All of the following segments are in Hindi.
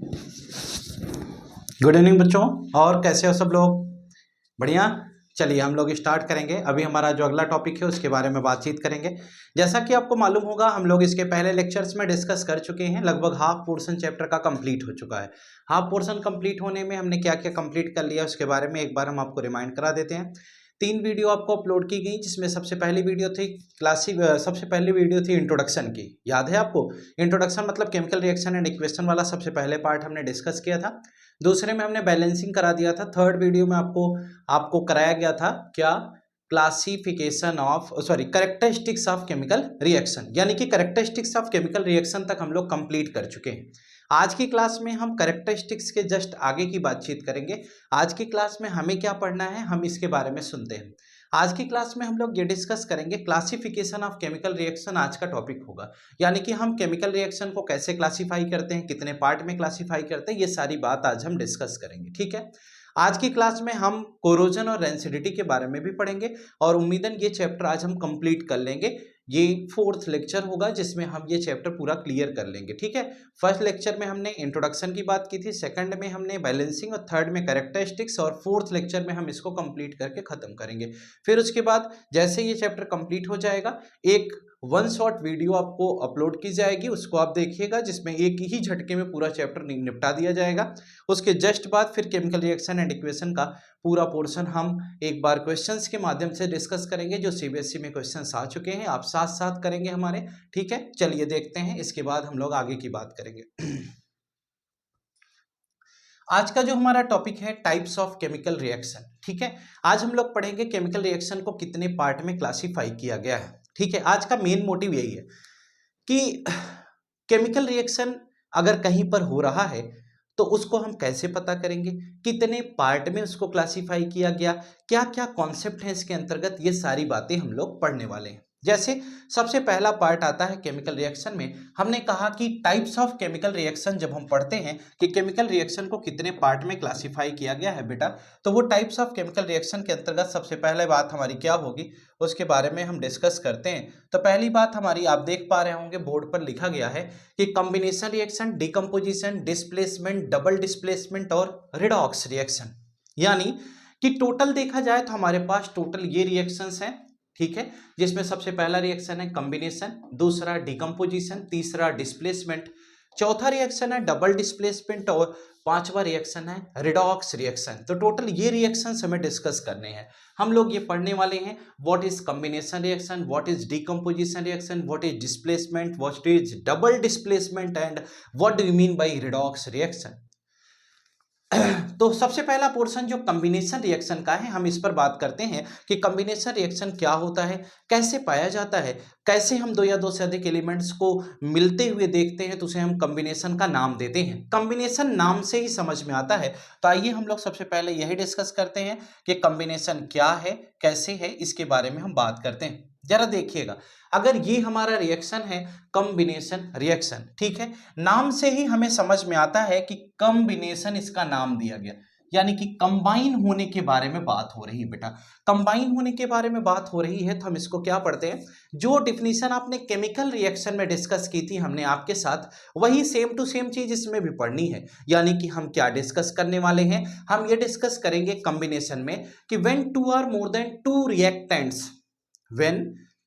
गुड इवनिंग बच्चों। और कैसे हो सब लोग? बढ़िया। चलिए हम लोग स्टार्ट करेंगे। अभी हमारा जो अगला टॉपिक है उसके बारे में बातचीत करेंगे। जैसा कि आपको मालूम होगा, हम लोग इसके पहले लेक्चर्स में डिस्कस कर चुके हैं। लगभग हाफ पोर्शन चैप्टर का कंप्लीट हो चुका है। हाफ पोर्शन कंप्लीट होने में हमने क्या क्या कंप्लीट कर लिया उसके बारे में एक बार हम आपको रिमाइंड करा देते हैं। 3 वीडियो आपको अपलोड की गई, जिसमें सबसे पहली वीडियो थी सबसे पहली वीडियो थी इंट्रोडक्शन की। याद है आपको? इंट्रोडक्शन मतलब केमिकल रिएक्शन एंड इक्वेशन वाला सबसे पहले पार्ट हमने डिस्कस किया था। दूसरे में हमने बैलेंसिंग करा दिया था। थर्ड वीडियो में आपको कराया गया था क्या? Classification of characteristics of chemical reaction, यानी कि कैरेक्टरिस्टिक्स ऑफ केमिकल रिएक्शन तक हम लोग कंप्लीट कर चुके हैं। आज की क्लास में हम कैरेक्टरिस्टिक्स के जस्ट आगे की बातचीत करेंगे। आज की क्लास में हमें क्या पढ़ना है, हम इसके बारे में सुनते हैं। आज की क्लास में हम लोग ये डिस्कस करेंगे क्लासिफिकेशन ऑफ केमिकल रिएक्शन, आज का टॉपिक होगा। यानी कि हम केमिकल रिएक्शन को कैसे क्लासिफाई करते हैं, कितने पार्ट में क्लासिफाई करते हैं, ये सारी बात आज हम डिस्कस करेंगे। ठीक है। आज की क्लास में हम कोरोजन और रेंसिडिटी के बारे में भी पढ़ेंगे और उम्मीदन ये चैप्टर आज हम कंप्लीट कर लेंगे। ये 4th लेक्चर होगा जिसमें हम ये चैप्टर पूरा क्लियर कर लेंगे। ठीक है। फर्स्ट लेक्चर में हमने इंट्रोडक्शन की बात की थी, सेकंड में हमने बैलेंसिंग और थर्ड में कैरेक्टरिस्टिक्स, और 4th लेक्चर में हम इसको कंप्लीट करके खत्म करेंगे। फिर उसके बाद जैसे ये चैप्टर कंप्लीट हो जाएगा, एक 1 शॉट वीडियो आपको अपलोड की जाएगी, उसको आप देखिएगा, जिसमें एक ही झटके में पूरा चैप्टर निपटा दिया जाएगा। उसके जस्ट बाद फिर केमिकल रिएक्शन एंड इक्वेशन का पूरा पोर्शन हम एक बार क्वेश्चंस के माध्यम से डिस्कस करेंगे, जो सीबीएसई में क्वेश्चंस आ चुके हैं, आप साथ साथ करेंगे हमारे। ठीक है, चलिए देखते हैं, इसके बाद हम लोग आगे की बात करेंगे। आज का जो हमारा टॉपिक है टाइप्स ऑफ केमिकल रिएक्शन। ठीक है, आज हम लोग पढ़ेंगे केमिकल रिएक्शन को कितने पार्ट में क्लासिफाई किया गया है। ठीक है, आज का मेन मोटिव यही है कि केमिकल रिएक्शन अगर कहीं पर हो रहा है तो उसको हम कैसे पता करेंगे, कितने पार्ट में उसको क्लासिफाई किया गया, क्या क्या कॉन्सेप्ट है इसके अंतर्गत, ये सारी बातें हम लोग पढ़ने वाले हैं। जैसे सबसे पहला पार्ट आता है केमिकल रिएक्शन में, हमने कहा कि टाइप्स ऑफ केमिकल रिएक्शन। जब हम पढ़ते हैं कि केमिकल रिएक्शन को कितने पार्ट में क्लासिफाई किया गया है बेटा, तो वो टाइप्स ऑफ केमिकल रिएक्शन के अंतर्गत सबसे पहले बात हमारी क्या होगी, उसके बारे में हम डिस्कस करते हैं। तो पहली बात हमारी, आप देख पा रहे होंगे बोर्ड पर लिखा गया है कि combination reaction, decomposition, displacement, double displacement और रिडॉक्स रिएक्शन। यानी कि टोटल देखा जाए तो हमारे पास टोटल ये रिएक्शंस हैं। ठीक है, जिसमें सबसे पहला रिएक्शन है कॉम्बिनेशन, दूसरा डिकम्पोजिशन, तीसरा डिस्प्लेसमेंट, चौथा रिएक्शन है डबल डिस्प्लेसमेंट और पांचवा रिएक्शन है रिडॉक्स रिएक्शन। तो टोटल ये रिएक्शंस हमें डिस्कस करने हैं। हम लोग ये पढ़ने वाले हैं what is combination reaction, what is decomposition reaction, what is displacement, what is double displacement and what do you mean bye redox reaction. तो सबसे पहला पोर्शन जो कॉम्बिनेशन रिएक्शन का है, हम इस पर बात करते हैं कि कॉम्बिनेशन रिएक्शन क्या होता है, कैसे पाया जाता है, कैसे हम दो या दो से अधिक एलिमेंट्स को मिलते हुए देखते हैं तो उसे हम कॉम्बिनेशन का नाम देते हैं। कॉम्बिनेशन नाम से ही समझ में आता है। तो आइए हम लोग सबसे पहले यही डिस्कस करते हैं कि कॉम्बिनेशन क्या है, कैसे है, इसके बारे में हम बात करते हैं। जरा देखिएगा, अगर ये हमारा रिएक्शन है कॉम्बिनेशन रिएक्शन, ठीक है, नाम से ही हमें समझ में आता है कि कॉम्बिनेशन इसका नाम दिया गया, यानी कि कंबाइन होने के बारे में बात हो रही है बेटा। कंबाइन होने के बारे में बात हो रही है तो हम इसको क्या पढ़ते हैं, जो डिफिनीशन आपने केमिकल रिएक्शन में डिस्कस की थी हमने आपके साथ, वही सेम टू सेम चीज इसमें भी पढ़नी है। यानी कि हम क्या डिस्कस करने वाले हैं, हम ये डिस्कस करेंगे कॉम्बिनेशन में कि when two or more than two reactants, when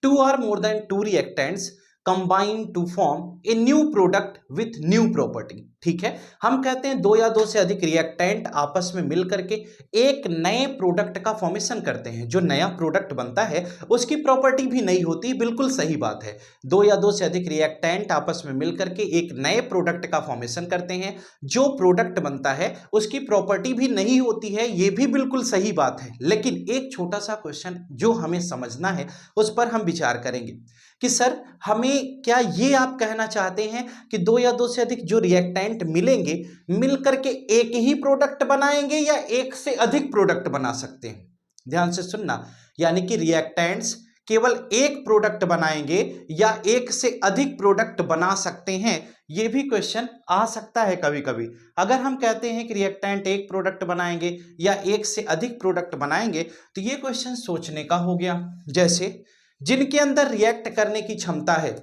two or more than two reactants combine to form a new product with new property। ठीक है, हम कहते हैं दो या दो से अधिक रिएक्टेंट आपस में मिल करके एक नए प्रोडक्ट का फॉर्मेशन करते हैं। जो नया प्रोडक्ट बनता है उसकी प्रॉपर्टी भी नई होती है, बिल्कुल सही बात है। दो या दो से अधिक रिएक्टेंट आपस में मिल करके एक नए प्रोडक्ट का फॉर्मेशन करते हैं। जो प्रोडक्ट बनता है उसकी प्रॉपर्टी भी नहीं होती है, ये भी बिल्कुल सही बात है। लेकिन एक छोटा सा क्वेश्चन जो हमें समझना है उस पर हम विचार करेंगे कि सर हमें क्या ये आप कहना चाहते हैं कि दो या दो से अधिक जो रिएक्टेंट मिलेंगे मिलकर के एक ही प्रोडक्ट बनाएंगे या एक से अधिक प्रोडक्ट बना सकते हैं? ध्यान से सुनना, यानी कि रिएक्टेंट्स केवल एक प्रोडक्ट बनाएंगे या एक से अधिक प्रोडक्ट बना सकते हैं, ये भी क्वेश्चन आ सकता है कभी कभी। अगर हम कहते हैं कि रिएक्टेंट एक प्रोडक्ट बनाएंगे या एक से अधिक प्रोडक्ट बनाएंगे तो ये क्वेश्चन सोचने का हो गया। जैसे जिनके अंदर रिएक्ट करने की क्षमता है,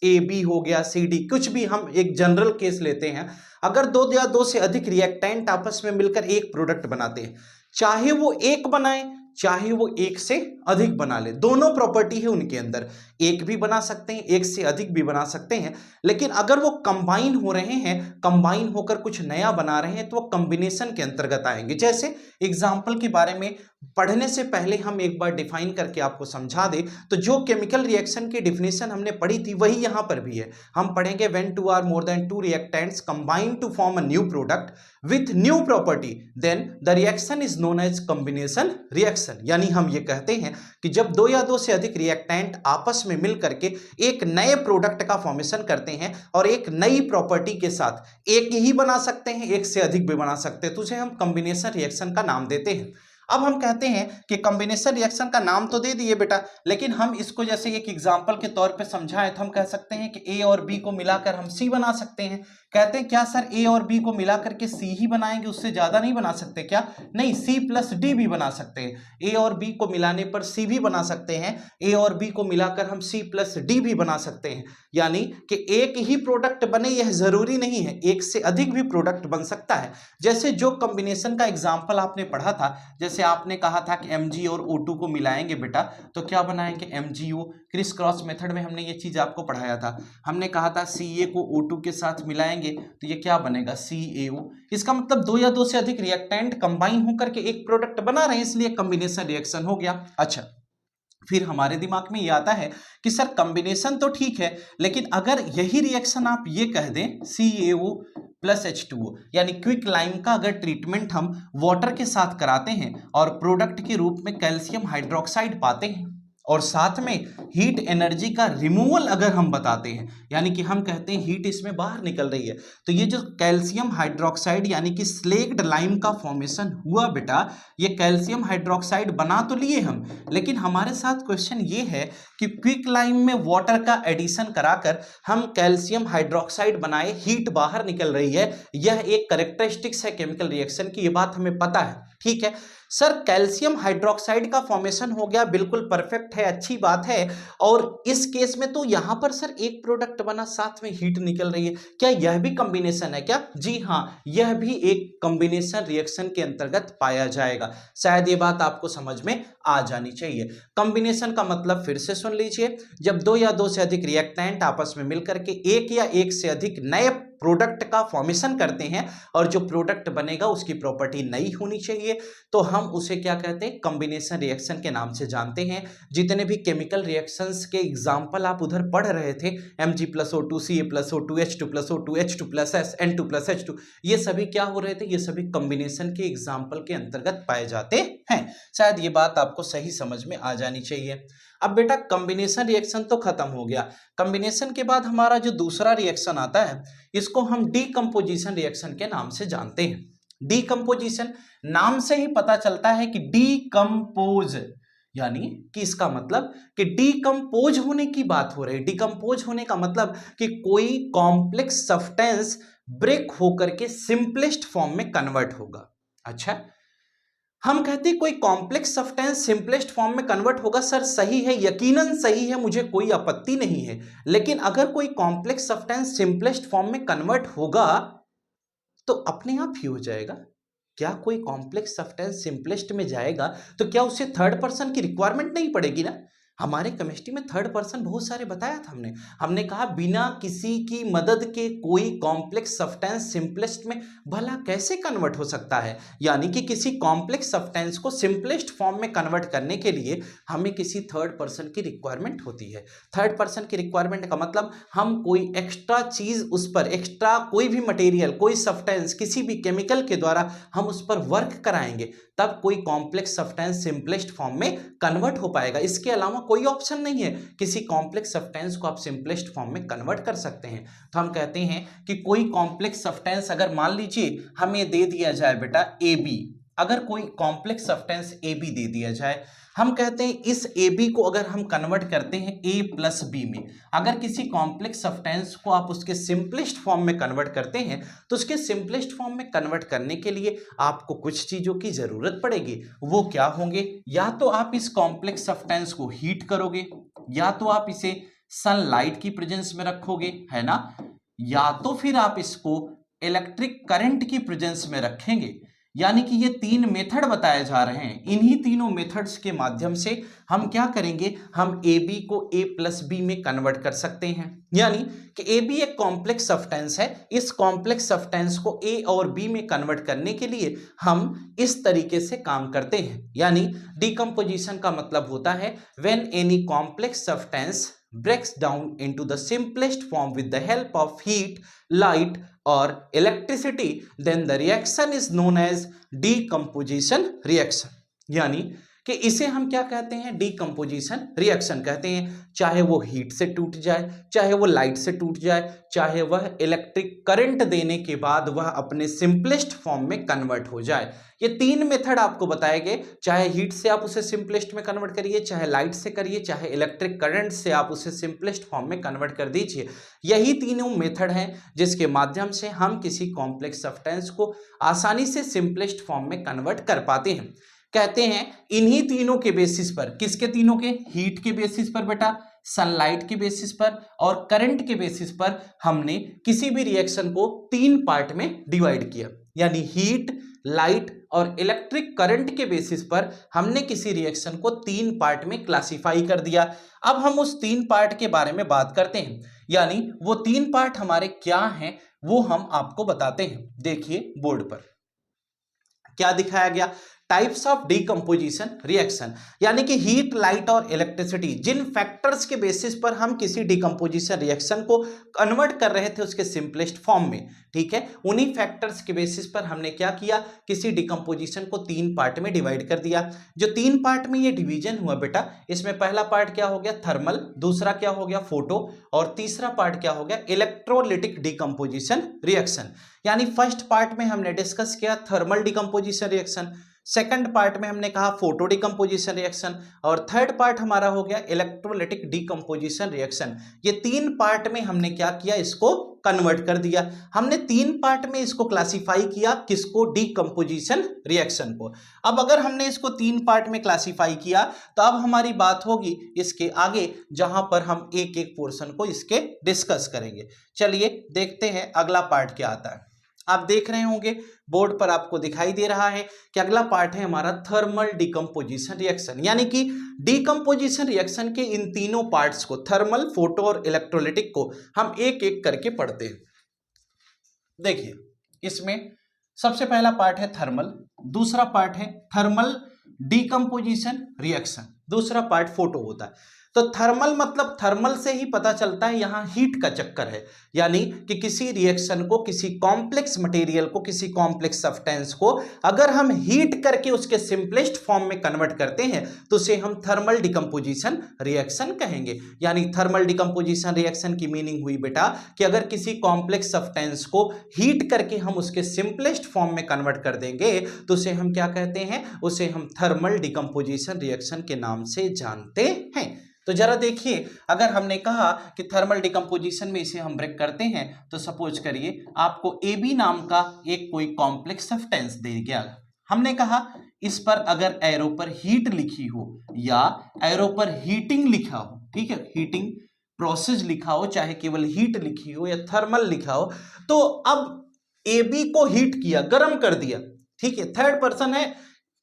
ए बी हो गया, सी डी, कुछ भी हम एक जनरल केस लेते हैं। अगर दो या दो से अधिक रिएक्टेंट आपस में मिलकर एक प्रोडक्ट बनाते हैं, चाहे वो एक बनाए चाहे वो एक से अधिक बना ले, दोनों प्रॉपर्टी है उनके अंदर, एक भी बना सकते हैं एक से अधिक भी बना सकते हैं, लेकिन अगर वो कंबाइन हो रहे हैं, कंबाइन होकर कुछ नया बना रहे हैं, तो वो कॉम्बिनेशन के अंतर्गत आएंगे। जैसे एग्जाम्पल के बारे में पढ़ने से पहले हम एक बार डिफाइन करके आपको समझा दे, तो जो केमिकल रिएक्शन की डिफिनेशन हमने पढ़ी थी वही यहां पर भी है। हम पढ़ेंगे when two or more than two reactants combine to form a new product with new property then the reaction is known as combination reaction. यानी हम ये कहते हैं कि जब दो या दो से अधिक रिएक्टेंट आपस में मिल करके एक नए प्रोडक्ट का फॉर्मेशन करते हैं और एक नई प्रॉपर्टी के साथ एक ही बना सकते हैं एक से अधिक भी बना सकते हैं, तो उसे हम कॉम्बिनेशन रिएक्शन का नाम देते हैं। अब हम कहते हैं कि कॉम्बिनेशन रिएक्शन का नाम तो दे दिए बेटा, लेकिन हम इसको जैसे एक एग्जांपल के तौर पे समझाएं तो हम कह सकते हैं कि ए और बी को मिलाकर हम सी बना सकते हैं। कहते हैं क्या सर ए और बी को मिलाकर के सी ही बनाएंगे, उससे ज्यादा नहीं बना सकते क्या? नहीं, सी प्लस डी भी बना सकते हैं। ए और बी को मिलाने पर सी भी बना सकते हैं, ए और बी को मिलाकर हम सी प्लस डी भी बना सकते हैं। यानी कि एक ही प्रोडक्ट बने यह जरूरी नहीं है, एक से अधिक भी प्रोडक्ट बन सकता है। जैसे जो कॉम्बिनेशन का एग्जाम्पल आपने पढ़ा था, जैसे आपने कहा था कि Mg और O2 को मिलाएंगे बेटा तो क्या बनाएंगे? MgO। क्रिस क्रॉस मेथड में हमने ये चीज आपको पढ़ाया था। हमने कहा था Ca को O2 के साथ मिलाएंगे तो ये क्या बनेगा? CaO। इसका मतलब दो या दो से अधिक रिएक्टेंट कंबाइन होकर के एक प्रोडक्ट बना रहे हैं, इसलिए कॉम्बिनेशन रिएक्शन हो गया। अच्छा, फिर हमारे दिमाग में ये आता है कि सर कॉम्बिनेशन तो ठीक है, लेकिन अगर यही रिएक्शन आप ये कह दें CaO प्लस H2O, यानी क्विक लाइम का अगर ट्रीटमेंट हम वाटर के साथ कराते हैं और प्रोडक्ट के रूप में कैल्शियम हाइड्रोक्साइड पाते हैं और साथ में हीट एनर्जी का रिमूवल अगर हम बताते हैं, यानी कि हम कहते हैं हीट इसमें बाहर निकल रही है, तो ये जो कैल्शियम हाइड्रोक्साइड यानी कि स्लेक्ड लाइम का फॉर्मेशन हुआ बेटा, ये कैल्शियम हाइड्रोक्साइड बना तो लिए हम, लेकिन हमारे साथ क्वेश्चन ये है कि क्विक लाइम में वाटर का एडिशन कराकर हम कैल्शियम हाइड्रोक्साइड बनाए, हीट बाहर निकल रही है, यह एक कैरेक्टरिस्टिक्स है केमिकल रिएक्शन की, ये बात हमें पता है। ठीक है सर, कैल्शियम हाइड्रोक्साइड का फॉर्मेशन हो गया, बिल्कुल परफेक्ट है, अच्छी बात है। और इस केस में तो यहां पर सर एक प्रोडक्ट बना, साथ में हीट निकल रही है, क्या यह भी कॉम्बिनेशन है क्या? जी हाँ, यह भी एक कॉम्बिनेशन रिएक्शन के अंतर्गत पाया जाएगा। शायद ये बात आपको समझ में आ जानी चाहिए। कॉम्बिनेशन का मतलब फिर से सुन लीजिए, जब दो या दो से अधिक रिएक्टेंट आपस में मिलकर के एक या एक से अधिक नए प्रोडक्ट का फॉर्मेशन करते हैं और जो प्रोडक्ट बनेगा उसकी प्रॉपर्टी नई होनी चाहिए, तो हम उसे क्या कहते हैं? कॉम्बिनेशन रिएक्शन के नाम से जानते हैं। जितने भी केमिकल रिएक्शंस के एग्जांपल आप उधर पढ़ रहे थे, Mg+O2, Ca+O2, H2+O2, H2+S, N2+H2, ये सभी क्या हो रहे थे? ये सभी कॉम्बिनेशन के एग्जांपल के अंतर्गत पाए जाते हैं। शायद ये बात आपको सही समझ में आ जानी चाहिए। अब बेटा कॉम्बिनेशन रिएक्शन तो खत्म हो गया, कॉम्बिनेशन के बाद हमारा जो दूसरा रिएक्शन आता है इसको हम डीकंपोजिशन रिएक्शन के नाम से जानते हैं। डीकंपोजिशन नाम से ही पता चलता है कि डीकंपोज, यानी कि इसका मतलब कि डीकंपोज होने की बात हो रही है। डीकंपोज होने का मतलब कि कोई कॉम्प्लेक्स सब्सटेंस ब्रेक होकर के सिंपलेस्ट फॉर्म में कन्वर्ट होगा। अच्छा, हम कहते हैं कोई कॉम्प्लेक्स सब्सटेंस सिंपलेस्ट फॉर्म में कन्वर्ट होगा, सर सही है, यकीनन सही है, मुझे कोई आपत्ति नहीं है। लेकिन अगर कोई कॉम्प्लेक्स सब्सटेंस सिंपलेस्ट फॉर्म में कन्वर्ट होगा तो अपने आप ही हो जाएगा। क्या कोई कॉम्प्लेक्स सब्सटेंस सिंपलेस्ट में जाएगा तो क्या उसे थर्ड पर्सन की रिक्वायरमेंट नहीं पड़ेगी ना? हमारे केमिस्ट्री में थर्ड पर्सन बहुत सारे बताया था हमने कहा बिना किसी की मदद के कोई कॉम्प्लेक्स सब्सटेंस सिंपलेस्ट में भला कैसे कन्वर्ट हो सकता है? यानी कि किसी कॉम्प्लेक्स सब्सटेंस को सिंपलेस्ट फॉर्म में कन्वर्ट करने के लिए हमें किसी थर्ड पर्सन की रिक्वायरमेंट होती है। थर्ड पर्सन की रिक्वायरमेंट का मतलब हम कोई एक्स्ट्रा चीज उस पर, एक्स्ट्रा कोई भी मटेरियल, कोई सब्सटेंस किसी भी केमिकल के द्वारा हम उस पर वर्क कराएंगे, तब कोई कॉम्प्लेक्स सब्सटेंस सिंपलेस्ट फॉर्म में कन्वर्ट हो पाएगा। इसके अलावा कोई ऑप्शन नहीं है, किसी कॉम्प्लेक्स सब्सटेंस को आप सिंपलेस्ट फॉर्म में कन्वर्ट कर सकते हैं। तो हम कहते हैं कि कोई कॉम्प्लेक्स सब्सटेंस अगर मान लीजिए हमें दे दिया जाए बेटा AB, अगर कोई कॉम्प्लेक्स सब्सटेंस AB दे दिया जाए, हम कहते हैं इस AB को अगर हम कन्वर्ट करते हैं A+B में, अगर किसी कॉम्प्लेक्स सब्सटेंस को आप उसके सिंपलेस्ट फॉर्म में कन्वर्ट करते हैं तो उसके सिंपलेस्ट फॉर्म में कन्वर्ट करने के लिए आपको कुछ चीजों की जरूरत पड़ेगी। वो क्या होंगे? या तो आप इस कॉम्प्लेक्स सब्सटेंस को हीट करोगे, या तो आप इसे सनलाइट की प्रेजेंस में रखोगे, है ना, या तो फिर आप इसको इलेक्ट्रिक करंट की प्रेजेंस में रखेंगे, यानी कि ये तीन मेथड बताए जा रहे हैं, इन्हीं तीनों मेथड्स के माध्यम से हम क्या करेंगे, हम ए बी को ए प्लस बी में कन्वर्ट कर सकते हैं। यानी कि ए बी एक कॉम्प्लेक्स सब्सटेंस है, इस कॉम्प्लेक्स सब्सटेंस को ए और बी में कन्वर्ट करने के लिए हम इस तरीके से काम करते हैं। यानी डिकम्पोजिशन का मतलब होता है when any complex substance breaks down into the simplest form with the help of heat, light or electricity, then the reaction is known as decomposition reaction। यानी कि इसे हम क्या कहते हैं, डीकम्पोजिशन रिएक्शन कहते हैं। चाहे वो हीट से टूट जाए, चाहे वो लाइट से टूट जाए, चाहे वह इलेक्ट्रिक करंट देने के बाद वह अपने सिंपलेस्ट फॉर्म में कन्वर्ट हो जाए। ये तीन मेथड आपको बताए गए, चाहे हीट से आप उसे सिंपलेस्ट में कन्वर्ट करिए, चाहे लाइट से करिए, चाहे इलेक्ट्रिक करंट से आप उसे सिंपलेस्ट फॉर्म में कन्वर्ट कर दीजिए। यही तीनों मेथड हैं जिसके माध्यम से हम किसी कॉम्प्लेक्स सब्सटेंस को आसानी से सिंपलेस्ट फॉर्म में कन्वर्ट कर पाते हैं। कहते हैं इन्हीं तीनों के बेसिस पर, किसके तीनों के, हीट के बेसिस पर बेटा, सनलाइट के बेसिस पर और करंट के बेसिस पर हमने किसी भी रिएक्शन को तीन पार्ट में डिवाइड किया। यानी हीट, लाइट और इलेक्ट्रिक करंट के बेसिस पर हमने किसी रिएक्शन को तीन पार्ट में क्लासिफाई कर दिया। अब हम उस तीन पार्ट के बारे में बात करते हैं, यानी वो तीन पार्ट हमारे क्या हैं वो हम आपको बताते हैं। देखिए बोर्ड पर क्या दिखाया गया, टाइप्स ऑफ डीकम्पोजिशन रिएक्शन, यानी कि हीट, लाइट और इलेक्ट्रिसिटी जिन फैक्टर्स के बेसिस पर हम किसी डीकम्पोजिशन रिएक्शन को कन्वर्ट कर रहे थे उसके सिंपलेस्ट फॉर्म में, ठीक है, उन्हीं फैक्टर्स के बेसिस पर हमने क्या किया, किसी डीकम्पोजिशन को तीन पार्ट में डिवाइड कर दिया। जो तीन पार्ट में ये डिवीजन हुआ बेटा, इसमें पहला पार्ट क्या हो गया, थर्मल, दूसरा क्या हो गया, फोटो और तीसरा पार्ट क्या हो गया, इलेक्ट्रोलिटिक डीकम्पोजिशन रिएक्शन। यानी फर्स्ट पार्ट में हमने डिस्कस किया thermal decomposition reaction, second part में हमने कहा फोटो डीकम्पोजिशन रिएक्शन और थर्ड पार्ट हमारा हो गया इलेक्ट्रोलिटिक डीकम्पोजिशन रिएक्शन। ये तीन पार्ट में हमने क्या किया, इसको कन्वर्ट कर दिया। हमने तीन पार्ट में इसको क्लासिफाई किया, किसको, डीकम्पोजिशन रिएक्शन को। अब अगर हमने इसको तीन पार्ट में क्लासिफाई किया तो अब हमारी बात होगी इसके आगे, जहां पर हम एक एक पोर्शन को इसके डिस्कस करेंगे। चलिए देखते हैं अगला पार्ट क्या आता है। आप देख रहे होंगे बोर्ड पर आपको दिखाई दे रहा है कि अगला पार्ट है हमारा थर्मल डीकम्पोजिशन रिएक्शन। यानी कि डीकम्पोजिशन रिएक्शन के इन तीनों पार्ट्स को, थर्मल, फोटो और इलेक्ट्रोलिटिक को हम एक एक करके पढ़ते हैं। देखिए इसमें सबसे पहला पार्ट है थर्मल, दूसरा पार्ट है थर्मल डीकम्पोजिशन रिएक्शन, दूसरा पार्ट फोटो होता है। तो थर्मल मतलब थर्मल से ही पता चलता है यहां हीट का चक्कर है, यानी कि किसी रिएक्शन को, किसी कॉम्प्लेक्स मटेरियल को, किसी कॉम्प्लेक्स सब्सटेंस को अगर हम हीट करके उसके सिंपलेस्ट फॉर्म में कन्वर्ट करते हैं तो उसे हम थर्मल डीकम्पोजिशन रिएक्शन कहेंगे। यानी थर्मल डीकम्पोजिशन रिएक्शन की मीनिंग हुई बेटा कि अगर किसी कॉम्प्लेक्स सब्सटेंस को हीट करके हम उसके सिंपलेस्ट फॉर्म में कन्वर्ट कर देंगे तो उसे हम क्या कहते हैं, उसे हम थर्मल डीकम्पोजिशन रिएक्शन के नाम से जानते हैं। तो जरा देखिए, अगर हमने कहा कि थर्मल डिकम्पोजिशन में इसे हम ब्रेक करते हैं तो सपोज करिए आपको ए बी नाम का एक कोई कॉम्प्लेक्स सब्सटेंस दे गया। हमने कहा इस पर अगर एरो पर हीट लिखी हो या एरो पर हीटिंग लिखा हो, ठीक है, हीटिंग प्रोसेस लिखा हो, चाहे केवल हीट लिखी हो या थर्मल लिखा हो, तो अब ए बी को हीट किया, गर्म कर दिया, ठीक है, थर्ड पर्सन है।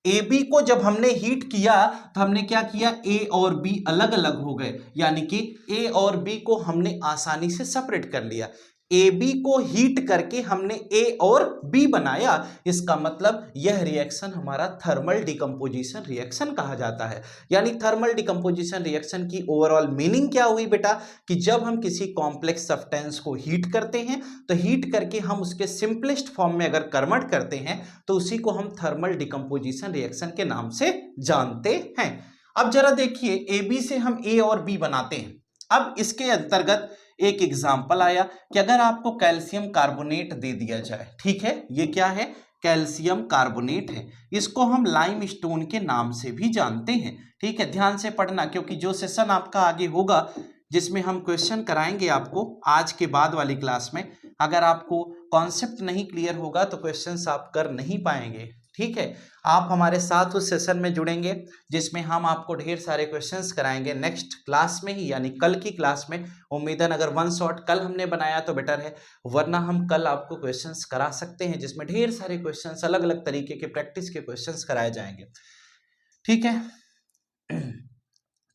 ए बी को जब हमने हीट किया तो हमने क्या किया, ए और बी अलग अलग हो गए, यानी कि ए और बी को हमने आसानी से सेपरेट कर लिया। ए बी को हीट करके हमने ए और बी बनाया, इसका मतलब यह रिएक्शन हमारा थर्मल डिकम्पोजिशन रिएक्शन कहा जाता है। यानी थर्मल डिकम्पोजिशन रिएक्शन की ओवरऑल मीनिंग क्या हुई बेटा कि जब हम किसी कॉम्प्लेक्स सब्सटेंस को हीट करते हैं तो हीट करके हम उसके सिंपलेस्ट फॉर्म में अगर कन्वर्ट करते हैं तो उसी को हम थर्मल डिकम्पोजिशन रिएक्शन के नाम से जानते हैं। अब जरा देखिए, ए बी से हम ए और बी बनाते हैं। अब इसके अंतर्गत एक एग्जाम्पल आया कि अगर आपको कैल्शियम कार्बोनेट दे दिया जाए, ठीक है, ये क्या है, कैल्शियम कार्बोनेट है, इसको हम लाइम स्टोन के नाम से भी जानते हैं, ठीक है। ध्यान से पढ़ना क्योंकि जो सेशन आपका आगे होगा जिसमें हम क्वेश्चन कराएंगे आपको आज के बाद वाली क्लास में, अगर आपको कॉन्सेप्ट नहीं क्लियर होगा तो क्वेश्चंस आप कर नहीं पाएंगे, ठीक है, आप हमारे साथ उस सेशन में जुड़ेंगे जिसमें हम आपको ढेर सारे क्वेश्चंस कराएंगे नेक्स्ट क्लास में ही, यानी कल की क्लास में। उम्मीदन अगर वन शॉट कल हमने बनाया तो बेटर है, वरना हम कल आपको क्वेश्चंस करा सकते हैं जिसमें ढेर सारे क्वेश्चंस, अलग अलग तरीके के प्रैक्टिस के क्वेश्चंस कराए जाएंगे। ठीक है,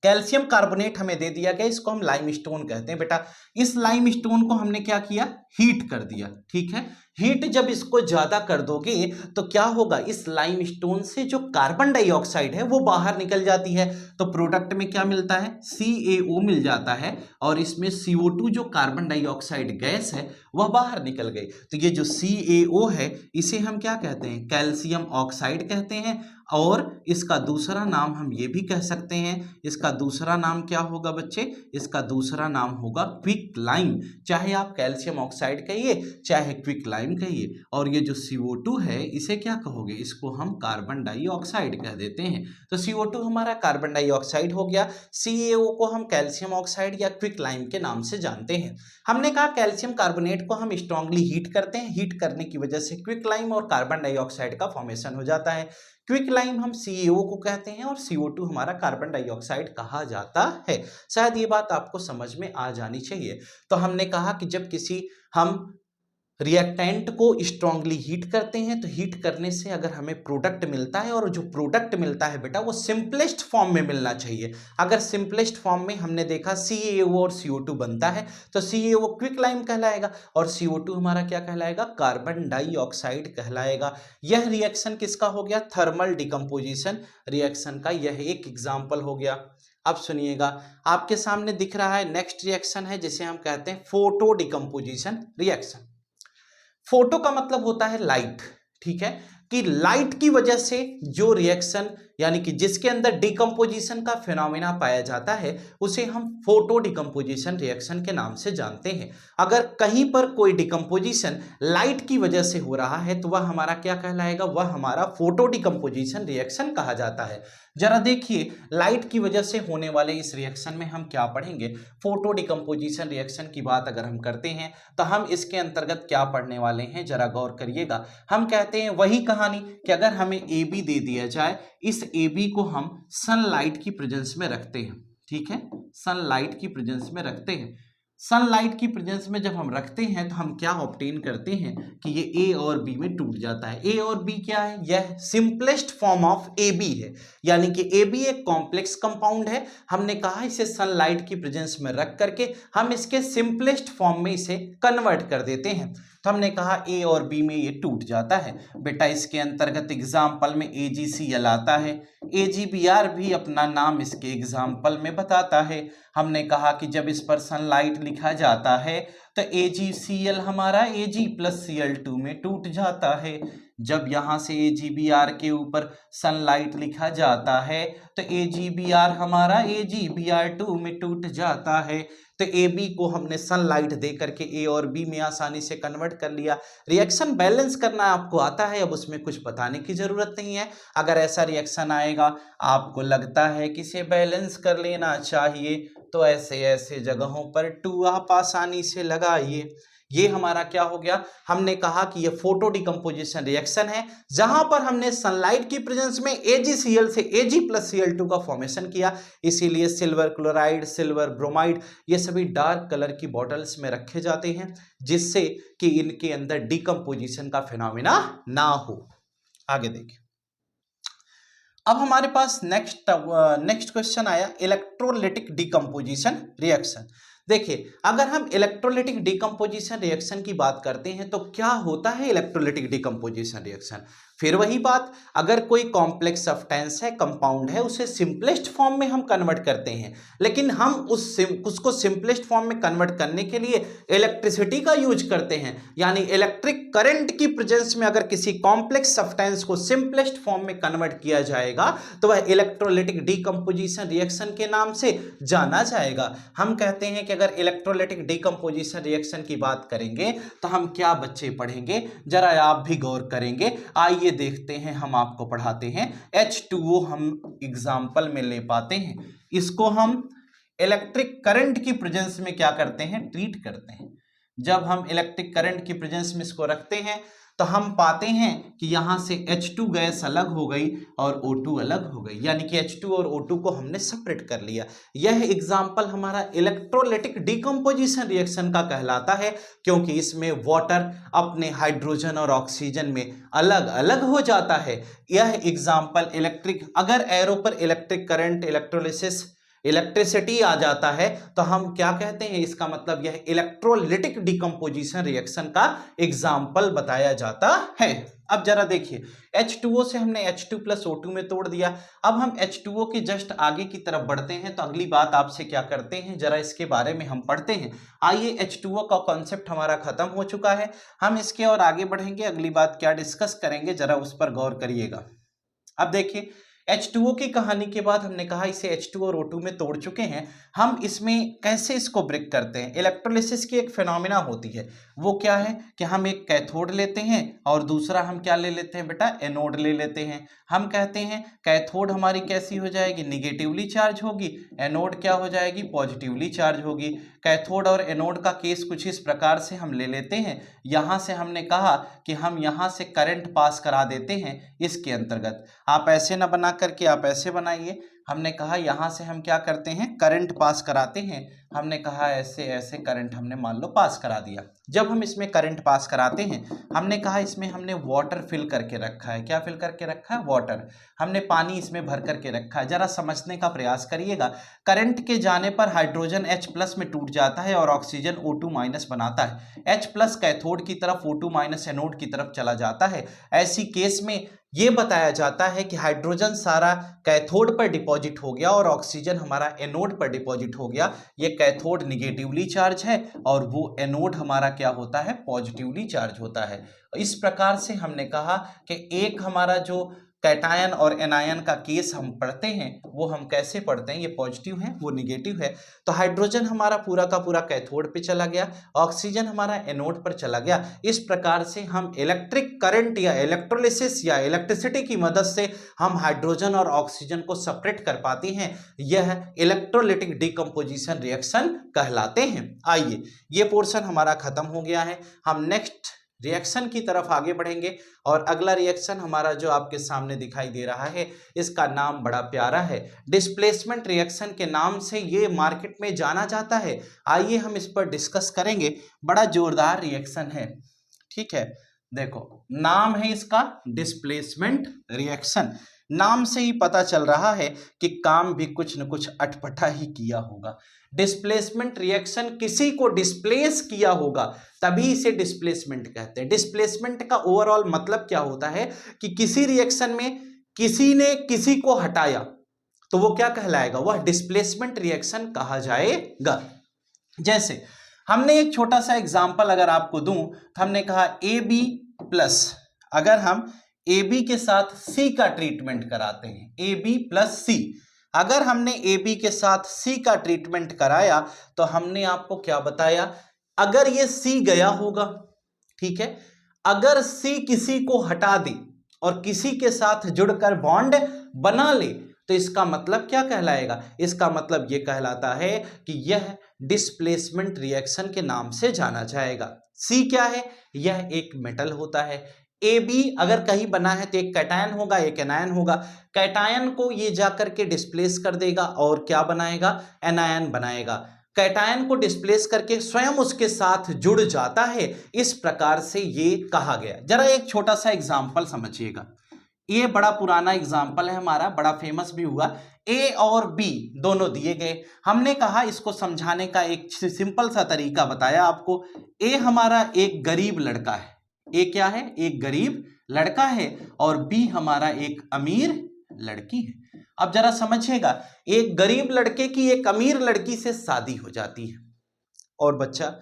कैल्शियम कार्बोनेट हमें दे दिया गया, इसको हम लाइमस्टोन कहते हैं बेटा। इस लाइमस्टोन को हमने क्या किया, हीट कर दिया। ठीक है, हीट जब इसको ज्यादा कर दोगे तो क्या होगा, इस लाइमस्टोन से जो कार्बन डाइऑक्साइड है वो बाहर निकल जाती है, तो प्रोडक्ट में क्या मिलता है, CaO मिल जाता है, और इसमें CO2 जो कार्बन डाइऑक्साइड गैस है वह बाहर निकल गई। तो ये जो CaO है इसे हम क्या कहते हैं, कैल्शियम ऑक्साइड कहते हैं। और इसका दूसरा नाम हम ये भी कह सकते हैं, इसका दूसरा नाम क्या होगा बच्चे, इसका दूसरा नाम होगा क्विक लाइम। चाहे आप कैल्शियम ऑक्साइड कहिए चाहे क्विक लाइम कहिए। और ये जो CO2 है इसे क्या कहोगे, इसको हम कार्बन डाइऑक्साइड कह देते हैं। तो CO2 हमारा कार्बन डाइऑक्साइड हो गया, CaO को हम कैल्शियम ऑक्साइड या क्विक लाइम के नाम से जानते हैं। हमने कहा कैल्शियम कार्बोनेट को हम स्ट्रांगली हीट करते हैं, हीट करने की वजह से क्विक लाइम और कार्बन डाइऑक्साइड का फॉर्मेशन हो जाता है। क्विक लाइम हम CaO को कहते हैं और CO2 हमारा कार्बन डाइऑक्साइड कहा जाता है। शायद ये बात आपको समझ में आ जानी चाहिए। तो हमने कहा कि जब किसी हम रिएक्टेंट को स्ट्रांगली हीट करते हैं तो हीट करने से अगर हमें प्रोडक्ट मिलता है, और जो प्रोडक्ट मिलता है बेटा वो सिंपलेस्ट फॉर्म में मिलना चाहिए। अगर सिंपलेस्ट फॉर्म में हमने देखा CaO और CO2 बनता है तो CaO क्विक लाइम कहलाएगा और CO2 हमारा क्या कहलाएगा, कार्बन डाइऑक्साइड कहलाएगा। यह रिएक्शन किसका हो गया, थर्मल डिकम्पोजिशन रिएक्शन का यह एक एग्जाम्पल हो गया। अब सुनिएगा, आपके सामने दिख रहा है नेक्स्ट रिएक्शन है जिसे हम कहते हैं फोटो डिकम्पोजिशन रिएक्शन। फोटो का मतलब होता है लाइट। ठीक है, कि लाइट की वजह से जो रिएक्शन, यानी कि जिसके अंदर डिकम्पोजिशन का फिनोमेना पाया जाता है उसे हम फोटो डिकम्पोजिशन रिएक्शन के नाम से जानते हैं। अगर कहीं पर कोई डिकम्पोजिशन लाइट की वजह से हो रहा है तो वह हमारा क्या कहलाएगा, वह हमारा फोटो डिकम्पोजिशन रिएक्शन कहा जाता है। जरा देखिए, लाइट की वजह से होने वाले इस रिएक्शन में हम क्या पढ़ेंगे, फोटो डिकम्पोजिशन रिएक्शन की बात अगर हम करते हैं तो हम इसके अंतर्गत क्या पढ़ने वाले हैं, जरा गौर करिएगा। हम कहते हैं वही कहानी कि अगर हमें AB दे दिया जाए, इस AB को हम सनलाइट की प्रेजेंस में रखते हैं। ठीक है, सनलाइट की प्रेजेंस में रखते हैं। सनलाइट की प्रेजेंस में जब हम रखते हैं तो हम क्या ऑब्टेन करते हैं कि ये A और B में टूट जाता है। A और B क्या है, यह सिंपलेस्ट फॉर्म ऑफ AB है, यानी कि AB एक कॉम्प्लेक्स कंपाउंड है। हमने कहा इसे सनलाइट की प्रेजेंस में रख करके हम इसके सिंपलेस्ट फॉर्म में इसे कन्वर्ट कर देते हैं। तो हमने कहा A और B में ये टूट जाता है बेटा। इसके अंतर्गत एग्जाम्पल में AgCl आता है, AgBr भी अपना नाम इसके एग्जाम्पल में बताता है। हमने कहा कि जब इस पर सनलाइट लिखा जाता है तो AgCl हमारा Ag+Cl2 में टूट जाता है। जब यहाँ से AgBr के ऊपर सनलाइट लिखा जाता है तो AgBr हमारा AgBr2 में टूट जाता है। तो AB को हमने सनलाइट दे करके A और B में आसानी से कन्वर्ट कर लिया। रिएक्शन बैलेंस करना आपको आता है, अब उसमें कुछ बताने की जरूरत नहीं है। अगर ऐसा रिएक्शन आएगा आपको लगता है कि इसे बैलेंस कर लेना चाहिए तो ऐसे ऐसे जगहों पर 2 आप आसानी से लगाइए। ये हमारा क्या हो गया, हमने कहा कि ये फोटो डिकम्पोजिशन रिएक्शन है जहां पर हमने सनलाइट की प्रेजेंस में AgCl से Ag+Cl2 का फॉर्मेशन किया। इसीलिए सिल्वर क्लोराइड, सिल्वर ब्रोमाइड ये सभी डार्क कलर की बॉटल्स में रखे जाते हैं जिससे कि इनके अंदर डिकम्पोजिशन का फिनोमेना ना हो। आगे देखिए, अब हमारे पास नेक्स्ट क्वेश्चन आया इलेक्ट्रोलिटिक डिकम्पोजिशन रिएक्शन। देखिए, अगर हम इलेक्ट्रोलिटिक डिकम्पोजिशन रिएक्शन की बात करते हैं तो क्या होता है इलेक्ट्रोलिटिक डिकम्पोजिशन रिएक्शन। फिर वही बात, अगर कोई कॉम्प्लेक्स सब्सटेंस है, कंपाउंड है, उसे सिंपलेस्ट फॉर्म में हम कन्वर्ट करते हैं, लेकिन हम उसको सिंपलेस्ट फॉर्म में कन्वर्ट करने के लिए इलेक्ट्रिसिटी का यूज करते हैं। यानी इलेक्ट्रिक करंट की प्रेजेंस में अगर किसी कॉम्प्लेक्स सब्सटेंस को सिंपलेस्ट फॉर्म में कन्वर्ट किया जाएगा तो वह इलेक्ट्रोलिटिक डिकम्पोजिशन रिएक्शन के नाम से जाना जाएगा। हम कहते हैं कि अगर इलेक्ट्रोलिटिक डिकम्पोजिशन रिएक्शन की बात करेंगे तो हम क्या बच्चे पढ़ेंगे, जरा आप भी गौर करेंगे। आइए देखते हैं, हम आपको पढ़ाते हैं। H2O हम एग्जाम्पल में ले पाते हैं, इसको हम इलेक्ट्रिक करंट की प्रेजेंस में क्या करते हैं, ट्रीट करते हैं। जब हम इलेक्ट्रिक करंट की प्रेजेंस में इसको रखते हैं तो हम पाते हैं कि यहां से H2 गैस अलग हो गई और O2 अलग हो गई, यानी कि H2 और O2 को हमने सेपरेट कर लिया। यह एग्जाम्पल हमारा इलेक्ट्रोलाइटिक डिकम्पोजिशन रिएक्शन का कहलाता है, क्योंकि इसमें वाटर अपने हाइड्रोजन और ऑक्सीजन में अलग अलग हो जाता है। यह एग्जाम्पल इलेक्ट्रिक, अगर एरो पर इलेक्ट्रिक करंट, इलेक्ट्रोलिसिस, इलेक्ट्रिसिटी आ जाता है तो हम क्या कहते हैं, इसका मतलब यह इलेक्ट्रोलाइटिक डिकम्पोजिशन रिएक्शन का एग्जाम्पल बताया जाता है। अब जरा देखिए, H2O से हमने H2 प्लस O2 में तोड़ दिया। अब हम H2O के जस्ट आगे की तरफ बढ़ते हैं, तो अगली बात आपसे क्या करते हैं, जरा इसके बारे में हम पढ़ते हैं। आइए, H2O का कॉन्सेप्ट हमारा खत्म हो चुका है, हम इसके और आगे बढ़ेंगे। अगली बात क्या डिस्कस करेंगे, जरा उस पर गौर करिएगा। अब देखिए, H2O की कहानी के बाद हमने कहा इसे H2 और O2 में तोड़ चुके हैं, हम इसमें कैसे इसको ब्रेक करते हैं। इलेक्ट्रोलिसिस की एक फिनोमिना होती है, वो क्या है कि हम एक कैथोड लेते हैं और दूसरा हम क्या ले लेते हैं बेटा, एनोड ले लेते हैं। हम कहते हैं कैथोड हमारी कैसी हो जाएगी, निगेटिवली चार्ज होगी, एनोड क्या हो जाएगी, पॉजिटिवली चार्ज होगी। कैथोड और एनोड का केस कुछ इस प्रकार से हम ले लेते हैं, यहाँ से हमने कहा कि हम यहाँ से करंट पास करा देते हैं इसके अंतर्गत। आप ऐसे ना बना करके आप ऐसे बनाइए, हमने कहा यहाँ से हम क्या करते हैं, करंट पास कराते हैं। हमने कहा ऐसे ऐसे करंट हमने मान लो पास करा दिया। जब हम इसमें करंट पास कराते हैं, हमने कहा इसमें हमने वाटर फिल करके रखा है। क्या फिल करके रखा है, वाटर। हमने पानी इसमें भर करके रखा है। जरा समझने का प्रयास करिएगा। करंट के जाने पर हाइड्रोजन H प्लस में टूट जाता है और ऑक्सीजन O2 माइनस बनाता है। H प्लस कैथोड की तरफ, O2 माइनस एनोड की तरफ चला जाता है। ऐसी केस में ये बताया जाता है कि हाइड्रोजन सारा कैथोड पर डिपॉजिट हो गया और ऑक्सीजन हमारा एनोड पर डिपॉजिट हो गया। ये कैथोड निगेटिवली चार्ज है और वो एनोड हमारा क्या होता है, पॉजिटिवली चार्ज होता है। इस प्रकार से हमने कहा कि एक हमारा जो कैटायन और एनायन का केस हम पढ़ते हैं, वो हम कैसे पढ़ते हैं, ये पॉजिटिव है वो निगेटिव है। तो हाइड्रोजन हमारा पूरा का पूरा कैथोड पे चला गया, ऑक्सीजन हमारा एनोड पर चला गया। इस प्रकार से हम इलेक्ट्रिक करंट या इलेक्ट्रोलिसिस या इलेक्ट्रिसिटी की मदद से हम हाइड्रोजन और ऑक्सीजन को सेपरेट कर पाते हैं। यह इलेक्ट्रोलाइटिक डिकम्पोजिशन रिएक्शन कहलाते हैं। आइए, ये पोर्शन हमारा खत्म हो गया है, हम नेक्स्ट रिएक्शन की तरफ आगे बढ़ेंगे। और अगला रिएक्शन हमारा जो आपके सामने दिखाई दे रहा है, इसका नाम बड़ा प्यारा है, डिस्प्लेसमेंट रिएक्शन के नाम से ये मार्केट में जाना जाता है। आइए हम इस पर डिस्कस करेंगे। बड़ा जोरदार रिएक्शन है, ठीक है। देखो, नाम है इसका डिस्प्लेसमेंट रिएक्शन। नाम से ही पता चल रहा है कि काम भी कुछ न कुछ अटपटा ही किया होगा। डिस्प्लेसमेंट रिएक्शन, किसी को डिस्प्लेस किया होगा तभी इसे डिस्प्लेसमेंट कहते हैं। डिस्प्लेसमेंट का ओवरऑल मतलब क्या होता है कि किसी रिएक्शन में किसी ने किसी को हटाया तो वो क्या कहलाएगा, वह डिस्प्लेसमेंट रिएक्शन कहा जाएगा। जैसे हमने एक छोटा सा एग्जांपल अगर आपको दूं, तो हमने कहा AB प्लस, अगर हम AB के साथ C का ट्रीटमेंट कराते हैं, AB प्लस C, अगर हमने AB के साथ C का ट्रीटमेंट कराया तो हमने आपको क्या बताया, अगर ये C गया होगा, ठीक है, अगर C किसी को हटा दे और किसी के साथ जुड़कर बॉन्ड बना ले तो इसका मतलब क्या कहलाएगा, इसका मतलब यह कहलाता है कि यह डिस्प्लेसमेंट रिएक्शन के नाम से जाना जाएगा। C क्या है, यह एक मेटल होता है। AB अगर कहीं बना है तो एक कैटायन होगा, एक एनायन होगा। कैटायन को ये जाकर के डिस्प्लेस कर देगा और क्या बनाएगा, एनायन बनाएगा। कैटायन को डिस्प्लेस करके स्वयं उसके साथ जुड़ जाता है। इस प्रकार से ये कहा गया। जरा एक छोटा सा एग्जाम्पल समझिएगा, ये बड़ा पुराना एग्जाम्पल है हमारा, बड़ा फेमस भी हुआ। A और B दोनों दिए गए, हमने कहा इसको समझाने का एक सिंपल सा तरीका बताया आपको। A हमारा एक गरीब लड़का है, A क्या है, एक गरीब लड़का है, और B हमारा एक अमीर लड़की है। अब जरा समझिएगा, एक गरीब लड़के की एक अमीर लड़की से शादी हो जाती है और बच्चा,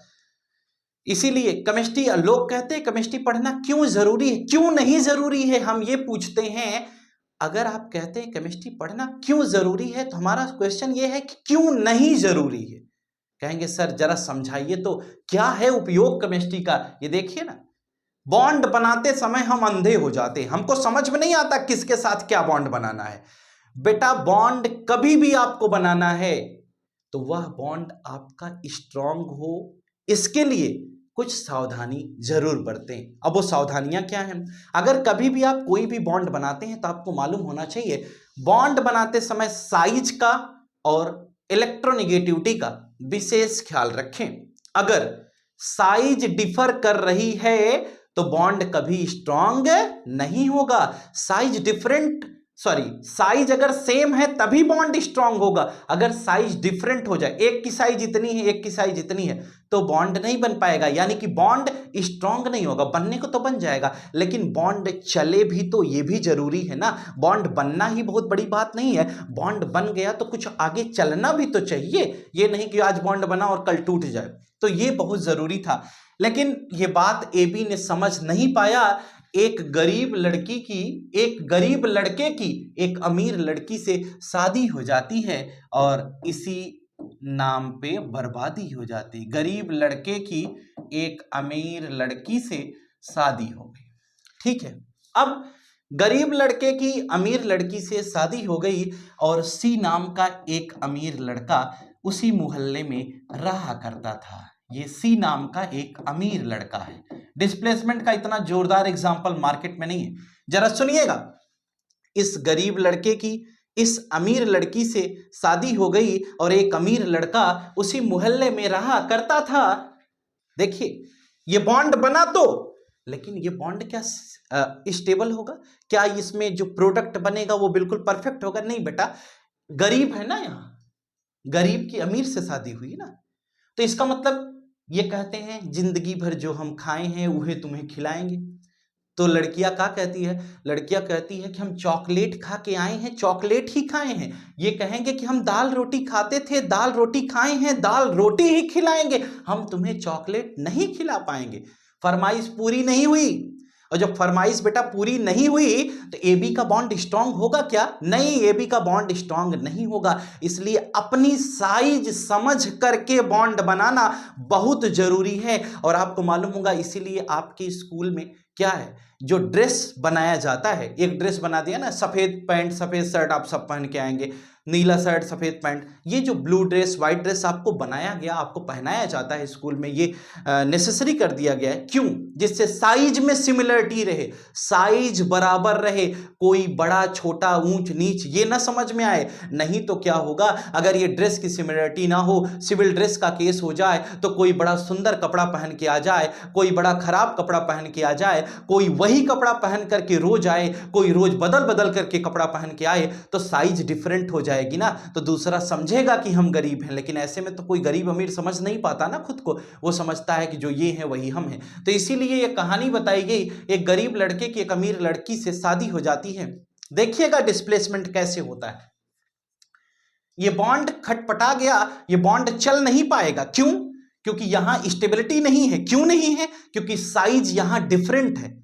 इसीलिए केमिस्ट्री, लोग कहते हैं केमिस्ट्री पढ़ना क्यों जरूरी है, क्यों नहीं जरूरी है, हम ये पूछते हैं। अगर आप कहते हैं केमिस्ट्री पढ़ना क्यों जरूरी है तो हमारा क्वेश्चन ये है कि क्यों नहीं जरूरी है। कहेंगे सर जरा समझाइए तो, क्या है उपयोग केमिस्ट्री का। ये देखिए ना, बॉन्ड बनाते समय हम अंधे हो जाते हैं, हमको समझ में नहीं आता किसके साथ क्या बॉन्ड बनाना है। बेटा बॉन्ड कभी भी आपको बनाना है तो वह बॉन्ड आपका स्ट्रांग हो, इसके लिए कुछ सावधानी जरूर बरतें। अब वो सावधानियां क्या हैं? अगर कभी भी आप कोई भी बॉन्ड बनाते हैं तो आपको मालूम होना चाहिए बॉन्ड बनाते समय साइज का और इलेक्ट्रोनेगेटिविटी का विशेष ख्याल रखें। अगर साइज डिफर कर रही है तो बॉन्ड कभी स्ट्रांग नहीं होगा। साइज अगर सेम है तभी बॉन्ड स्ट्रांग होगा। अगर साइज डिफरेंट हो जाए, एक की साइज इतनी है, एक की साइज इतनी है, तो बॉन्ड नहीं बन पाएगा, यानी कि बॉन्ड स्ट्रांग नहीं होगा। बनने को तो बन जाएगा, लेकिन बॉन्ड चले भी तो ये भी जरूरी है ना। बॉन्ड बनना ही बहुत बड़ी बात नहीं है, बॉन्ड बन गया तो कुछ आगे चलना भी तो चाहिए। ये नहीं कि आज बॉन्ड बना और कल टूट जाए। तो ये बहुत जरूरी था, लेकिन ये बात एबी ने समझ नहीं पाया। एक गरीब लड़के की एक अमीर लड़की से शादी हो जाती है और इसी नाम पे बर्बादी हो जाती। गरीब लड़के की एक अमीर लड़की से शादी हो गई, ठीक है। अब गरीब लड़के की अमीर लड़की से शादी हो गई और सी नाम का एक अमीर लड़का उसी मोहल्ले में रहा करता था। ये सी नाम का एक अमीर लड़का है। डिस्प्लेसमेंट का इतना जोरदार एग्जाम्पल मार्केट में नहीं है। जरा सुनिएगा, इस गरीब लड़के की इस अमीर लड़की से शादी हो गई और एक अमीर लड़का उसी मोहल्ले में रहा करता था। देखिए, ये बॉन्ड बना तो, लेकिन ये बॉन्ड क्या स्टेबल होगा? क्या इसमें जो प्रोडक्ट बनेगा वो बिल्कुल परफेक्ट होगा? नहीं बेटा, गरीब है ना, यहां गरीब की अमीर से शादी हुई ना, तो इसका मतलब ये कहते हैं जिंदगी भर जो हम खाए हैं वही तुम्हें खिलाएंगे। तो लड़कियां क्या कहती है? लड़कियां कहती है कि हम चॉकलेट खा के आए हैं, चॉकलेट ही खाए हैं। ये कहेंगे कि हम दाल रोटी खाते थे, दाल रोटी खाए हैं, दाल रोटी ही खिलाएंगे, हम तुम्हें चॉकलेट नहीं खिला पाएंगे। फरमाइश पूरी नहीं हुई, और जब फरमाइश बेटा पूरी नहीं हुई तो एबी का बॉन्ड स्ट्रांग होगा क्या? नहीं, एबी का बॉन्ड स्ट्रांग नहीं होगा। इसलिए अपनी साइज समझ करके बॉन्ड बनाना बहुत जरूरी है। और आपको मालूम होगा, इसीलिए आपके स्कूल में क्या है, जो ड्रेस बनाया जाता है, एक ड्रेस बना दिया ना, सफेद पैंट सफेद शर्ट आप सब पहन के आएंगे, नीला शर्ट सफेद पैंट, ये जो ब्लू ड्रेस व्हाइट ड्रेस आपको बनाया गया, आपको पहनाया जाता है स्कूल में, ये नेसेसरी कर दिया गया है। क्यों? जिससे साइज में सिमिलरिटी रहे, साइज बराबर रहे, कोई बड़ा छोटा ऊंच नीच ये ना समझ में आए। नहीं तो क्या होगा, अगर ये ड्रेस की सिमिलरिटी ना हो, सिविल ड्रेस का केस हो जाए, तो कोई बड़ा सुंदर कपड़ा पहन के आ जाए, कोई बड़ा खराब कपड़ा पहन के आ जाए, कोई वही कपड़ा पहन करके रोज आए, कोई रोज बदल बदल करके कपड़ा पहन के आए, तो साइज डिफरेंट हो जाएगी ना, तो दूसरा समझेगा कि हम गरीब हैं। लेकिन ऐसे में तो कोई गरीब अमीर समझ नहीं पाता ना खुद को, वो समझता है कि जो ये है वही हम हैं। तो इसीलिए ये कहानी बताई गई, एक गरीब लड़के की एक अमीर लड़की से शादी हो जाती है। देखिएगा डिस्प्लेसमेंट कैसे होता है। ये बॉन्ड खटपटा गया, ये बॉन्ड चल नहीं पाएगा। क्यों? क्योंकि यहां स्टेबिलिटी नहीं है। क्यों नहीं है? क्योंकि साइज यहां डिफरेंट है।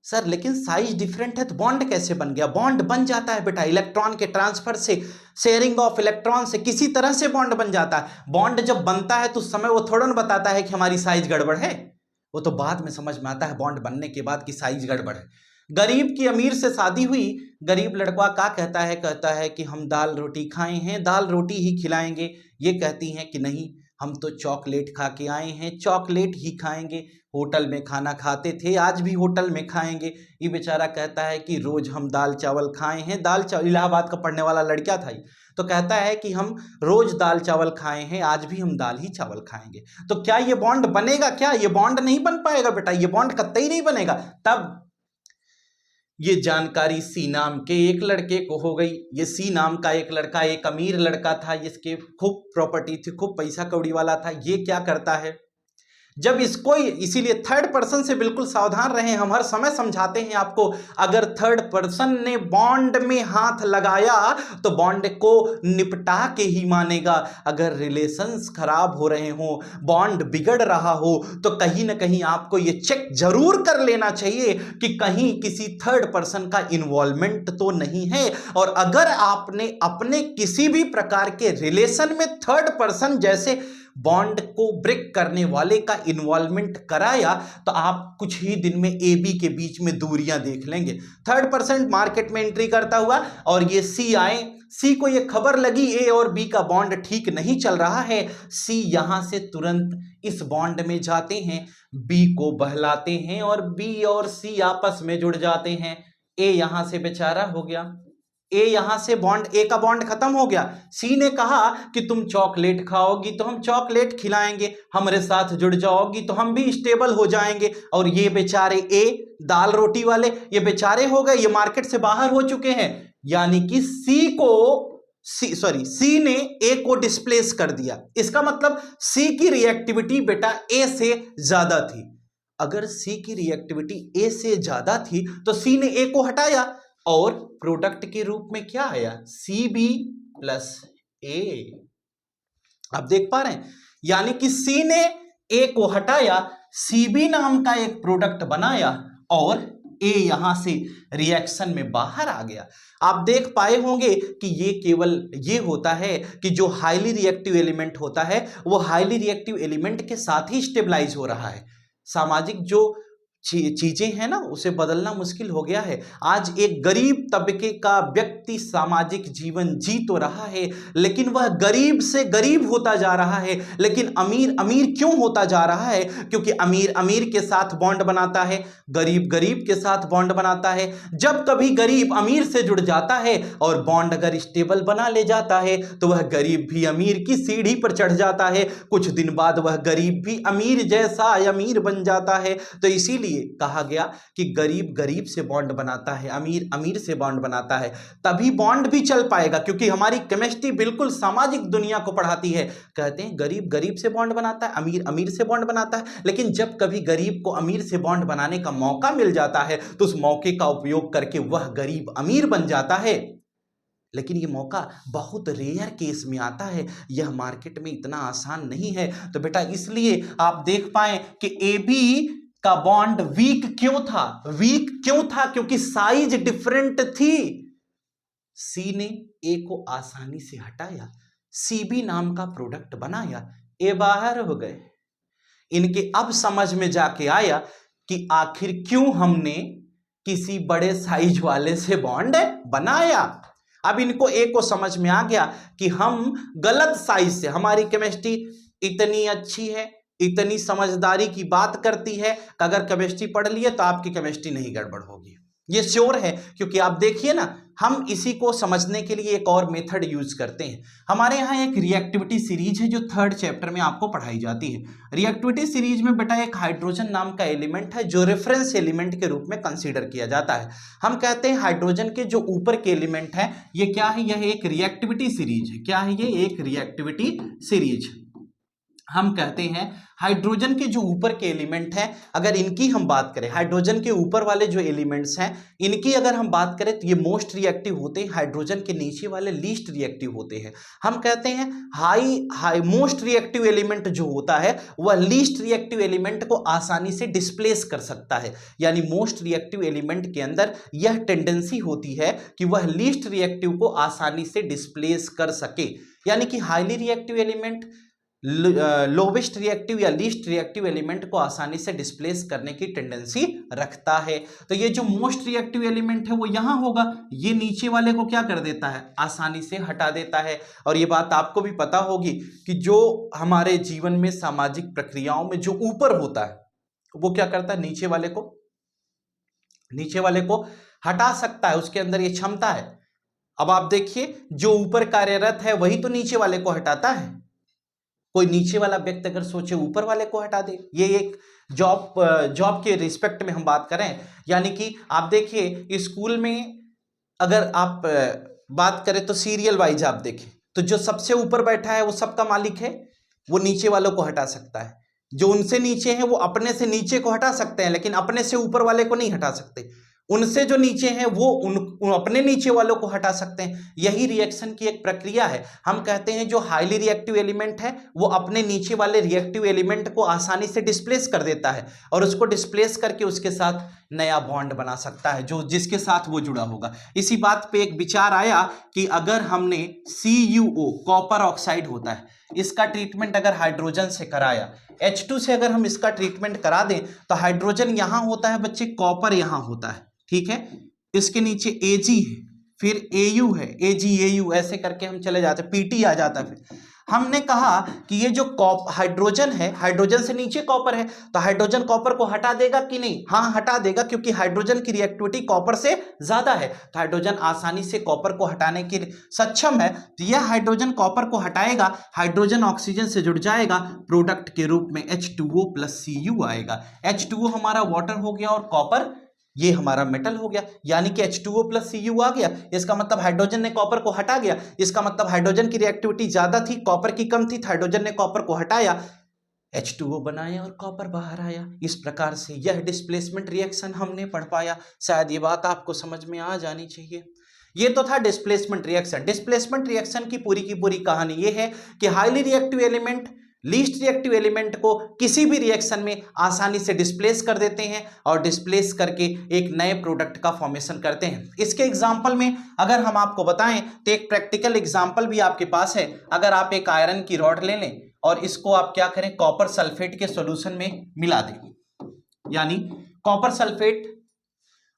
सर लेकिन साइज डिफरेंट है तो बॉन्ड कैसे बन गया? बॉन्ड बन जाता है बेटा इलेक्ट्रॉन के ट्रांसफर से, शेयरिंग ऑफ इलेक्ट्रॉन से, किसी तरह से बॉन्ड बन जाता है। बॉन्ड जब बनता है तो उस समय वो थोड़ा ना बताता है कि हमारी साइज गड़बड़ है, वो तो बाद में समझ में आता है बॉन्ड बनने के बाद कि साइज गड़बड़ है। गरीब की अमीर से शादी हुई, गरीब लड़का क्या कहता है कि हम दाल रोटी खाए हैं, दाल रोटी ही खिलाएंगे। ये कहती हैं कि नहीं, हम तो चॉकलेट खा के आए हैं, चॉकलेट ही खाएंगे, होटल में खाना खाते थे, आज भी होटल में खाएंगे। ये बेचारा कहता है कि रोज हम दाल चावल खाए हैं, दाल चावल, इलाहाबाद का पढ़ने वाला लड़का था ये, तो कहता है कि हम रोज दाल चावल खाए हैं, आज भी हम दाल ही चावल खाएंगे। तो क्या ये बॉन्ड बनेगा? क्या ये बॉन्ड नहीं बन पाएगा बेटा, ये बॉन्ड कतई नहीं बनेगा। तब ये जानकारी सी नाम के एक लड़के को हो गई। ये सी नाम का एक लड़का एक अमीर लड़का था, जिसके खूब प्रॉपर्टी थी, खूब पैसा कौड़ी वाला था। ये क्या करता है, जब इसको, इसीलिए थर्ड पर्सन से बिल्कुल सावधान रहें। हम हर समय समझाते हैं आपको, अगर थर्ड पर्सन ने बॉन्ड में हाथ लगाया तो बॉन्ड को निपटा के ही मानेगा। अगर रिलेशंस खराब हो रहे हो, बॉन्ड बिगड़ रहा हो, तो कहीं ना कहीं आपको ये चेक जरूर कर लेना चाहिए कि कहीं किसी थर्ड पर्सन का इन्वॉल्वमेंट तो नहीं है। और अगर आपने अपने किसी भी प्रकार के रिलेशन में थर्ड पर्सन जैसे बॉन्ड को ब्रेक करने वाले का इन्वॉल्वमेंट कराया, तो आप कुछ ही दिन में ए बी के बीच में दूरियां देख लेंगे। थर्ड पर्सन मार्केट में एंट्री करता हुआ और ये सी आए, सी को ये खबर लगी ए और बी का बॉन्ड ठीक नहीं चल रहा है, सी यहां से तुरंत इस बॉन्ड में जाते हैं, बी को बहलाते हैं और बी और सी आपस में जुड़ जाते हैं। ए यहां से बेचारा हो गया, ए यहां से बॉन्ड, ए का बॉन्ड खत्म हो गया। सी ने कहा कि तुम चॉकलेट खाओगी तो हम चॉकलेट खिलाएंगे, हमारे साथ जुड़ जाओगी तो हम भी स्टेबल हो जाएंगे। और ये बेचारे ए दाल रोटी वाले ये बेचारे हो गए, ये मार्केट से बाहर हो चुके हैं। यानी कि सी ने ए को डिस्प्लेस कर दिया। इसका मतलब सी की रिएक्टिविटी बेटा ए से ज्यादा थी। अगर सी की रिएक्टिविटी ए से ज्यादा थी तो सी ने ए को हटाया और प्रोडक्ट के रूप में क्या आया, सी बी प्लस ए। आप देख पा रहे हैं, यानी कि सी ने ए को हटाया, सी बी नाम का एक प्रोडक्ट बनाया और ए यहां से रिएक्शन में बाहर आ गया। आप देख पाए होंगे कि ये केवल ये होता है कि जो हाईली रिएक्टिव एलिमेंट होता है वो हाईली रिएक्टिव एलिमेंट के साथ ही स्टेबलाइज हो रहा है। सामाजिक जो चीजें हैं ना उसे बदलना मुश्किल हो गया है। आज एक गरीब तबके का व्यक्ति सामाजिक जीवन जी तो रहा है, लेकिन वह गरीब से गरीब होता जा रहा है। लेकिन अमीर अमीर क्यों होता जा रहा है? क्योंकि अमीर अमीर के साथ बॉन्ड बनाता है, गरीब गरीब के साथ बॉन्ड बनाता है। जब कभी गरीब अमीर से जुड़ जाता है और बॉन्ड अगर स्टेबल बना ले जाता है तो वह गरीब भी अमीर की सीढ़ी पर चढ़ जाता है। कुछ दिन बाद वह गरीब भी अमीर जैसा अमीर बन जाता है। तो इसीलिए कहा गया कि गरीब गरीब से बॉन्ड बनाता है, अमीर अमीर से बॉन्ड बनाता है, तभी बॉन्ड भी चल पाएगा। क्योंकि हमारी केमिस्ट्री बिल्कुल सामाजिक दुनिया को पढ़ाती है। कहते हैं गरीब गरीब से बॉन्ड बनाता है, अमीर अमीर से बॉन्ड बनाता है, लेकिन जब कभी गरीब को अमीर से बॉन्ड बनाने का मौका मिल जाता है तो उस मौके का उपयोग करके वह गरीब अमीर बन जाता है। लेकिन ये मौका बहुत रेयर केस में आता है, यह मार्केट में इतना आसान नहीं है। तो बेटा इसलिए आप देख पाए कि ए बी का बॉन्ड वीक क्यों था? वीक क्यों था? क्योंकि साइज डिफरेंट थी। सी ने ए को आसानी से हटाया, सी बी नाम का प्रोडक्ट बनाया, ए बाहर हो गए। इनके अब समझ में जाके आया कि आखिर क्यों हमने किसी बड़े साइज वाले से बॉन्ड बनाया। अब इनको ए को समझ में आ गया कि हम गलत साइज से, हमारी केमिस्ट्री इतनी अच्छी है, इतनी समझदारी की बात करती है कि अगर केमिस्ट्री पढ़ लिए तो आपकी केमिस्ट्री नहीं गड़बड़ होगी। ये श्योर है, क्योंकि आप देखिए ना, हम इसी को समझने के लिए एक और मेथड यूज करते हैं। हमारे यहाँ एक रिएक्टिविटी सीरीज है जो 3rd चैप्टर में आपको पढ़ाई जाती है। रिएक्टिविटी सीरीज में बेटा एक हाइड्रोजन नाम का एलिमेंट है जो रेफरेंस एलिमेंट के रूप में कंसीडर किया जाता है। हम कहते हैं हाइड्रोजन के जो ऊपर के एलिमेंट है ये क्या है? यह एक रिएक्टिविटी सीरीज है। क्या है ये? एक रिएक्टिविटी सीरीज। हम कहते हैं हाइड्रोजन के जो ऊपर के एलिमेंट हैं, अगर इनकी हम बात करें, हाइड्रोजन के ऊपर वाले जो एलिमेंट्स हैं इनकी अगर हम बात करें तो ये मोस्ट रिएक्टिव होते हैं, हाइड्रोजन के नीचे वाले लीस्ट रिएक्टिव होते हैं। हम कहते हैं हाई मोस्ट रिएक्टिव एलिमेंट जो होता है वह लीस्ट रिएक्टिव एलिमेंट को आसानी से डिस्प्लेस कर सकता है। यानी मोस्ट रिएक्टिव एलिमेंट के अंदर यह टेंडेंसी होती है कि वह लीस्ट रिएक्टिव को आसानी से डिस्प्लेस कर सके। यानी कि highly reactive element lowest reactive या लीस्ट रिएक्टिव एलिमेंट को आसानी से डिस्प्लेस करने की टेंडेंसी रखता है। तो ये जो मोस्ट रिएक्टिव एलिमेंट है वो यहां होगा, ये नीचे वाले को क्या कर देता है? आसानी से हटा देता है। और ये बात आपको भी पता होगी कि जो हमारे जीवन में सामाजिक प्रक्रियाओं में जो ऊपर होता है वो क्या करता है? नीचे वाले को हटा सकता है, उसके अंदर ये क्षमता है। अब आप देखिए, जो ऊपर कार्यरत है वही तो नीचे वाले को हटाता है। कोई नीचे वाला व्यक्ति अगर सोचे ऊपर वाले को हटा दे, ये एक जॉब के रिस्पेक्ट में हम बात करें। यानी कि आप देखिए स्कूल में अगर आप बात करें तो सीरियल वाइज आप देखें तो जो सबसे ऊपर बैठा है वो सबका मालिक है, वो नीचे वालों को हटा सकता है। जो उनसे नीचे हैं वो अपने से नीचे को हटा सकते हैं, लेकिन अपने से ऊपर वाले को नहीं हटा सकते। उनसे जो नीचे हैं वो अपने नीचे वालों को हटा सकते हैं। यही रिएक्शन की एक प्रक्रिया है। हम कहते हैं जो हाईली रिएक्टिव एलिमेंट है वो अपने नीचे वाले रिएक्टिव एलिमेंट को आसानी से डिस्प्लेस कर देता है और उसको डिस्प्लेस करके उसके साथ नया बॉन्ड बना सकता है जो जिसके साथ वो जुड़ा होगा। इसी बात पे एक विचार आया कि अगर हमने CuO कॉपर ऑक्साइड होता है, इसका ट्रीटमेंट अगर हाइड्रोजन से कराया, H2 से अगर हम इसका ट्रीटमेंट करा दें तो हाइड्रोजन यहां होता है बच्चे, कॉपर यहां होता है, ठीक है। इसके नीचे Ag है, फिर Au है, AgAu ऐसे करके हम चले जाते हैं, Pt आ जाता है। फिर हमने कहा कि ये जो हाइड्रोजन है, हाइड्रोजन से नीचे कॉपर है, तो हाइड्रोजन कॉपर को हटा देगा कि नहीं? हाँ हटा देगा, क्योंकि हाइड्रोजन की रिएक्टिविटी कॉपर से ज्यादा है, तो हाइड्रोजन आसानी से कॉपर को हटाने के लिए सक्षम है। तो यह हाइड्रोजन कॉपर को हटाएगा, हाइड्रोजन ऑक्सीजन से जुड़ जाएगा, प्रोडक्ट के रूप में H2O + Cu आएगा। H2O हमारा वाटर हो गया और कॉपर ये हमारा मेटल हो गया, यानी कि H2O + Cu आ गया। इसका मतलब हाइड्रोजन ने कॉपर को हटा गया, इसका मतलब हाइड्रोजन की रिएक्टिविटी ज्यादा थी, कॉपर की कम थी, तो हाइड्रोजन ने कॉपर को हटाया, H2O बनाया और कॉपर बाहर आया। इस प्रकार से यह डिस्प्लेसमेंट रिएक्शन हमने पढ़ पाया। शायद ये बात आपको समझ में आ जानी चाहिए। ये तो था डिस्प्लेसमेंट रिएक्शन। डिस्प्लेसमेंट रिएक्शन की पूरी कहानी ये है कि highly reactive element least reactive element को किसी भी रिएक्शन में आसानी से डिस्प्लेस कर देते हैं और डिस्प्लेस करके एक नए प्रोडक्ट का फॉर्मेशन करते हैं। इसके एग्जांपल में अगर हम आपको बताएं तो एक प्रैक्टिकल एग्जांपल भी आपके पास है। अगर आप एक आयरन की रॉड ले लें और इसको आप क्या करें, कॉपर सल्फेट के सॉल्यूशन में मिला दें, यानी कॉपर सल्फेट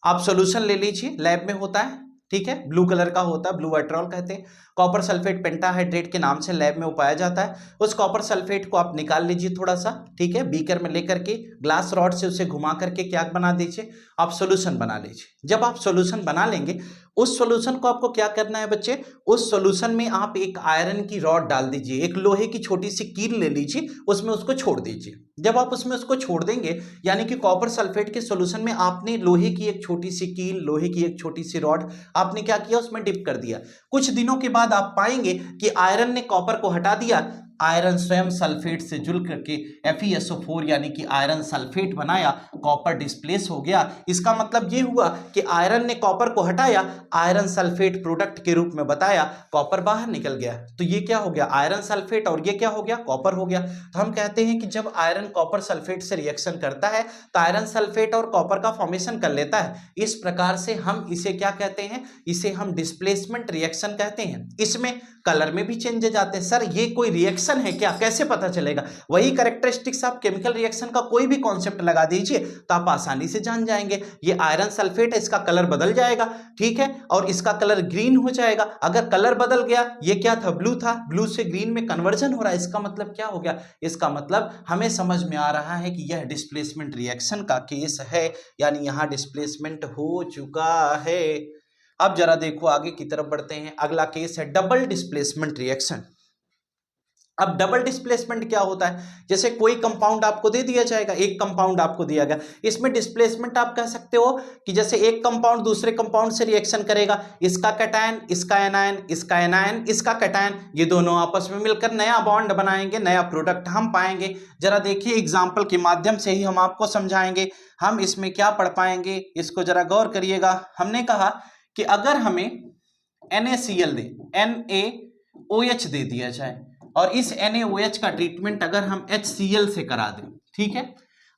आप सॉल्यूशन ले लीजिए, लैब में होता है, ठीक है, ब्लू कलर का होता है, ब्लू वाइट्रॉल कहते हैं। कॉपर सल्फेट पेंटाहाइड्रेट के नाम से लैब में पाया जाता है। उस कॉपर सल्फेट को आप निकाल लीजिए थोड़ा सा, ठीक है, बीकर में लेकर के ग्लास रॉड से उसे घुमा करके क्या बना दीजिए, आप सॉल्यूशन बना लीजिए। जब आप सॉल्यूशन बना लेंगे, उस सॉल्यूशन को आपको क्या करना है बच्चे, उस सॉल्यूशन में आप एक आयरन की रॉड डाल दीजिए, एक लोहे की छोटी सी कील ले लीजिए, उसमें उसको छोड़ दीजिए। जब आप उसमें उसको छोड़ देंगे, यानी कि कॉपर सल्फेट के सॉल्यूशन में आपने लोहे की एक छोटी सी कील, लोहे की एक छोटी सी रॉड आपने क्या किया, उसमें डिप कर दिया। कुछ दिनों के बाद आप पाएंगे कि आयरन ने कॉपर को हटा दिया, आयरन स्वयं सल्फेट से जुड़ करके FeSO4 यानी कि आयरन सल्फेट बनाया, कॉपर डिस्प्लेस हो गया। इसका मतलब ये हुआ कि आयरन ने कॉपर को हटाया, आयरन सल्फेट प्रोडक्ट के रूप में बताया, कॉपर बाहर निकल गया। तो ये क्या हो गया, आयरन सल्फेट, और ये क्या हो गया, कॉपर हो गया। तो हम कहते हैं कि जब आयरन कॉपर सल्फेट से रिएक्शन करता है तो आयरन सल्फेट और कॉपर का फॉर्मेशन कर लेता है। इस प्रकार से हम इसे क्या कहते हैं, इसे हम डिस्प्लेसमेंट रिएक्शन कहते हैं। इसमें कलर में भी चेंजेस आते हैं। सर ये कोई रिएक्शन है क्या, कैसे पता चलेगा? वही कैरेक्टरिस्टिक्स आप केमिकल रिएक्शन का कोई भी कॉन्सेप्ट लगा दीजिए तो आप आसानी से जान जाएंगे। ये आयरन सल्फेट है, इसका कलर बदल जाएगा, ठीक है, और इसका कलर ग्रीन हो जाएगा। अगर कलर बदल गया, ये क्या था, ब्लू था, ब्लू से ग्रीन में कन्वर्जन हो रहा है, इसका मतलब क्या हो गया, इसका मतलब हमें समझ में आ रहा है कि यह डिस्प्लेसमेंट रिएक्शन का केस है, यानी यहां डिस्प्लेसमेंट हो चुका है। अब जरा देखो आगे की तरफ बढ़ते हैं। अगला केस है डबल डिस्प्लेसमेंट रिएक्शन। अब डबल डिस्प्लेसमेंट क्या होता है, जैसे कोई कंपाउंड आपको दे दिया जाएगा, एक कंपाउंड आपको दिया गया, इसमें डिस्प्लेसमेंट आप कह सकते हो कि जैसे एक कंपाउंड दूसरे कंपाउंड से रिएक्शन करेगा, इसका कैटायन, इसका एनायन, इसका एनायन, इसका कैटायन, ये दोनों आपस में मिलकर नया बॉन्ड बनाएंगे, नया प्रोडक्ट हम पाएंगे। जरा देखिए एग्जाम्पल के माध्यम से ही हम आपको समझाएंगे। हम इसमें क्या पढ़ पाएंगे, इसको जरा गौर करिएगा। हमने कहा कि अगर हमें NaCl दे, NaOH दे दिया जाए और इस NaOH का ट्रीटमेंट अगर हम HCl से करा दें, ठीक है,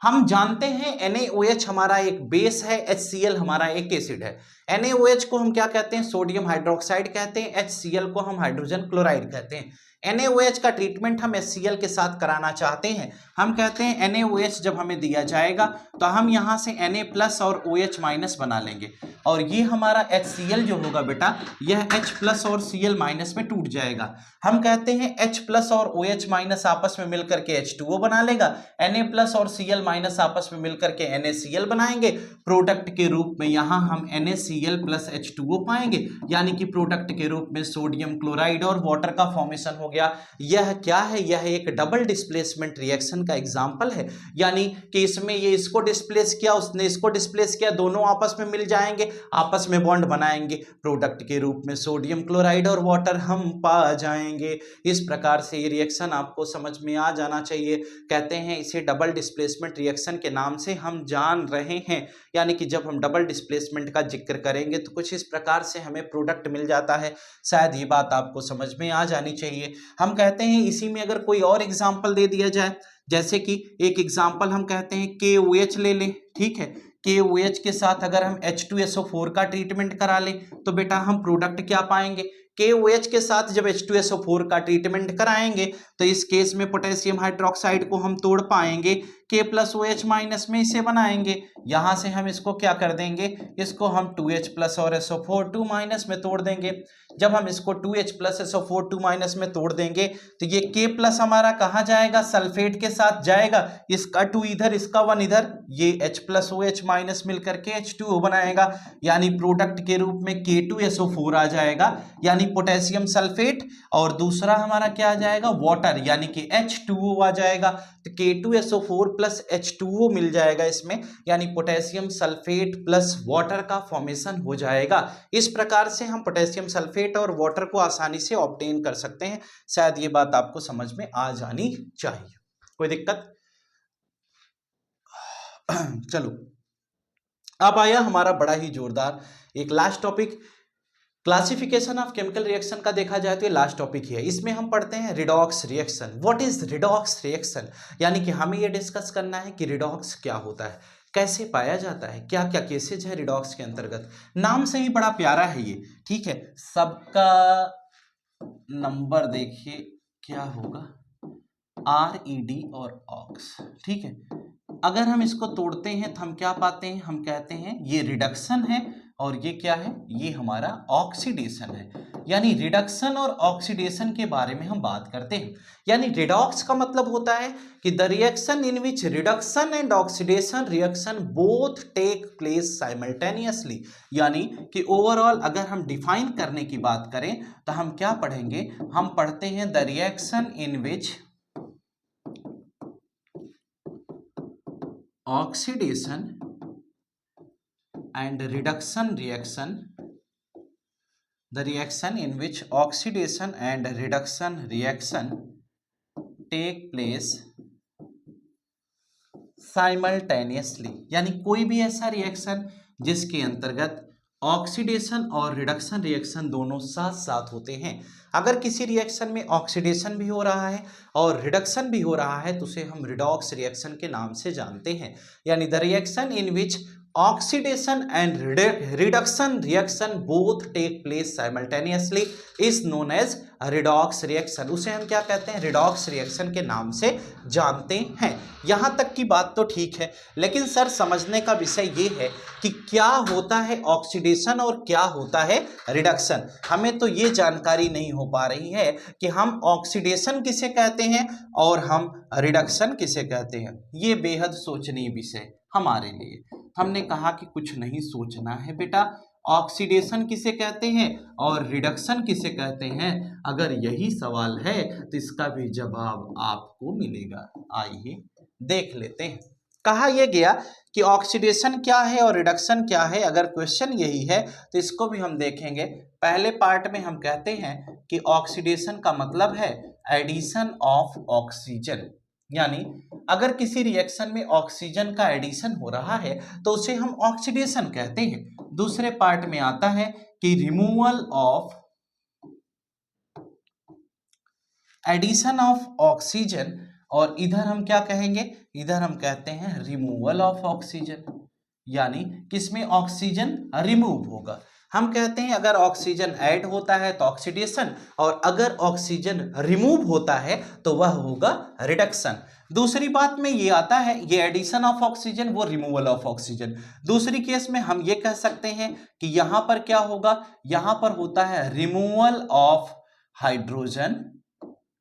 हम जानते हैं NaOH हमारा एक बेस है, HCl हमारा एक एसिड है। NaOH को हम क्या कहते हैं, सोडियम हाइड्रोक्साइड कहते हैं, HCl को हम हाइड्रोजन क्लोराइड कहते हैं। NaOH का ट्रीटमेंट हम HCl के साथ कराना चाहते हैं। हम कहते हैं NaOH जब हमें दिया जाएगा तो हम यहाँ से Na+ और OH- बना लेंगे, और ये हमारा HCl जो होगा बेटा, यह H+ और Cl- में टूट जाएगा। हम कहते हैं H+ और OH- आपस में मिलकर के H2O बना लेगा, Na+ और Cl- आपस में मिलकर के NaCl बनाएंगे। प्रोडक्ट के रूप में यहाँ हम NaCl + H2O पाएंगे, यानी कि प्रोडक्ट के रूप में सोडियम क्लोराइड और वाटर का फॉर्मेशन हो गया। यह क्या है, यह एक डबल डिस्प्लेसमेंट रिएक्शन का एग्जांपल है, यानी कि इसमें ये इसको डिस्प्लेस किया, उसने इसको डिस्प्लेस किया, दोनों आपस में मिल जाएंगे, आपस में बॉन्ड बनाएंगे, प्रोडक्ट के रूप में सोडियम क्लोराइड और वाटर हम पा जाएंगे। इस प्रकार से ये रिएक्शन आपको समझ में आ जाना चाहिए। कहते हैं इसे डबल डिस्प्लेसमेंट रिएक्शन के नाम से हम जान रहे हैं, यानी कि जब हम डबल डिस्प्लेसमेंट का जिक्र करेंगे तो कुछ इस प्रकार से हमें प्रोडक्ट मिल जाता है। शायद ये बात आपको समझ में आ जानी चाहिए। हम कहते हैं इसी में अगर कोई और एग्जाम्पल दे दिया जाए, जैसे कि एक एग्जाम्पल हम कहते हैं KOH ले लें, ठीक है, KOH के साथ अगर हम H2SO4 का ट्रीटमेंट करा लें तो बेटा हम प्रोडक्ट क्या पाएंगे, KOH के साथ जब H2SO4 का ट्रीटमेंट कराएंगे तो इस केस में पोटेशियम हाइड्रोक्साइड को हम तोड़ पाएंगे, K+OH- में इसे बनाएंगे। यहां से हम इसको क्या कर देंगे, इसको हम 2H+ और SO4 2- में तोड़ देंगे। जब हम इसको 2H+ SO4 2- में तोड़ देंगे तो ये K+ हमारा कहाँ जाएगा, सल्फेट के साथ जाएगा, इसका 2 इधर इसका 1 इधर, ये H+OH- मिलकर के H2O बनाएगा, यानी प्रोडक्ट के रूप में K2SO4 आ जाएगा, यानी पोटेशियम सल्फेट, और दूसरा हमारा क्या आ जाएगा, वाटर, यानी कि H2O आ जाएगा। तो K2SO4 प्लस H2O मिल जाएगा इसमें, यानी पोटेशियम सल्फेट प्लस वाटर का फॉर्मेशन हो जाएगा। इस प्रकार से हम पोटेशियम सल्फेट और वाटर को आसानी से ऑब्टेन कर सकते हैं। शायद ये बात आपको समझ में आ जानी चाहिए, कोई दिक्कत? चलो, अब आया हमारा बड़ा ही जोरदार एक last topic, classification of chemical reaction का देखा जाए तो ये लास्ट टॉपिक ही है। इसमें हम पढ़ते हैं redox reaction. What is redox reaction, यानी कि हमें ये डिस्कस करना है कि रिडॉक्स क्या होता है, कैसे पाया जाता है, क्या क्या केसेज है रिडॉक्स के अंतर्गत। नाम से ही बड़ा प्यारा है ये, ठीक है। सबका नंबर देखिए क्या होगा, RED और ऑक्स, ठीक है। अगर हम इसको तोड़ते हैं तो हम क्या पाते हैं, हम कहते हैं ये रिडक्शन है, और ये क्या है, ये हमारा ऑक्सीडेशन है। यानी रिडक्शन और ऑक्सीडेशन के बारे में हम बात करते हैं। यानी रिडॉक्स का मतलब होता है कि the reaction in which reduction and oxidation reaction both take place simultaneously. यानी कि ओवरऑल अगर हम डिफाइन करने की बात करें तो हम क्या पढ़ेंगे, हम पढ़ते हैं the reaction in which oxidation and reduction reaction, the reaction in which oxidation and reduction reaction take place simultaneously। यानी कोई भी ऐसा रिएक्शन जिसके अंतर्गत ऑक्सीडेशन और रिडक्शन रिएक्शन दोनों साथ साथ होते हैं। अगर किसी रिएक्शन में ऑक्सीडेशन भी हो रहा है और रिडक्शन भी हो रहा है तो उसे हम रिडॉक्स रिएक्शन के नाम से जानते हैं। यानी the reaction in which oxidation and reduction reaction both take place simultaneously is known as redox reaction. उसे हम क्या कहते हैं, रिडॉक्स रिएक्शन के नाम से जानते हैं। यहां तक की बात तो ठीक है, लेकिन सर समझने का विषय ये है कि क्या होता है ऑक्सीडेशन और क्या होता है रिडक्शन। हमें तो ये जानकारी नहीं हो पा रही है कि हम ऑक्सीडेशन किसे कहते हैं और हम रिडक्शन किसे कहते हैं। ये बेहद सोचनीय विषय हमारे लिए। हमने कहा कि कुछ नहीं सोचना है बेटा, ऑक्सीडेशन किसे कहते हैं और रिडक्शन किसे कहते हैं। अगर यही सवाल है तो इसका भी जवाब आपको मिलेगा। आइए देख लेते हैं। कहा यह गया कि ऑक्सीडेशन क्या है और रिडक्शन क्या है। अगर क्वेश्चन यही है तो इसको भी हम देखेंगे। पहले पार्ट में हम कहते हैं कि ऑक्सीडेशन का मतलब है एडिशन ऑफ ऑक्सीजन, यानी अगर किसी रिएक्शन में ऑक्सीजन का एडिशन हो रहा है तो उसे हम ऑक्सीडेशन कहते हैं। दूसरे पार्ट में आता है कि removal of addition of oxygen, और इधर हम क्या कहेंगे, इधर हम कहते हैं रिमूवल ऑफ ऑक्सीजन, यानी किसमें ऑक्सीजन रिमूव होगा। हम कहते हैं अगर ऑक्सीजन ऐड होता है तो ऑक्सीडेशन, और अगर ऑक्सीजन रिमूव होता है तो वह होगा रिडक्शन। दूसरी बात में ये आता है, ये एडिशन ऑफ ऑक्सीजन, वो रिमूवल ऑफ ऑक्सीजन। दूसरी केस में हम ये कह सकते हैं कि यहां पर क्या होगा, यहां पर होता है removal of hydrogen,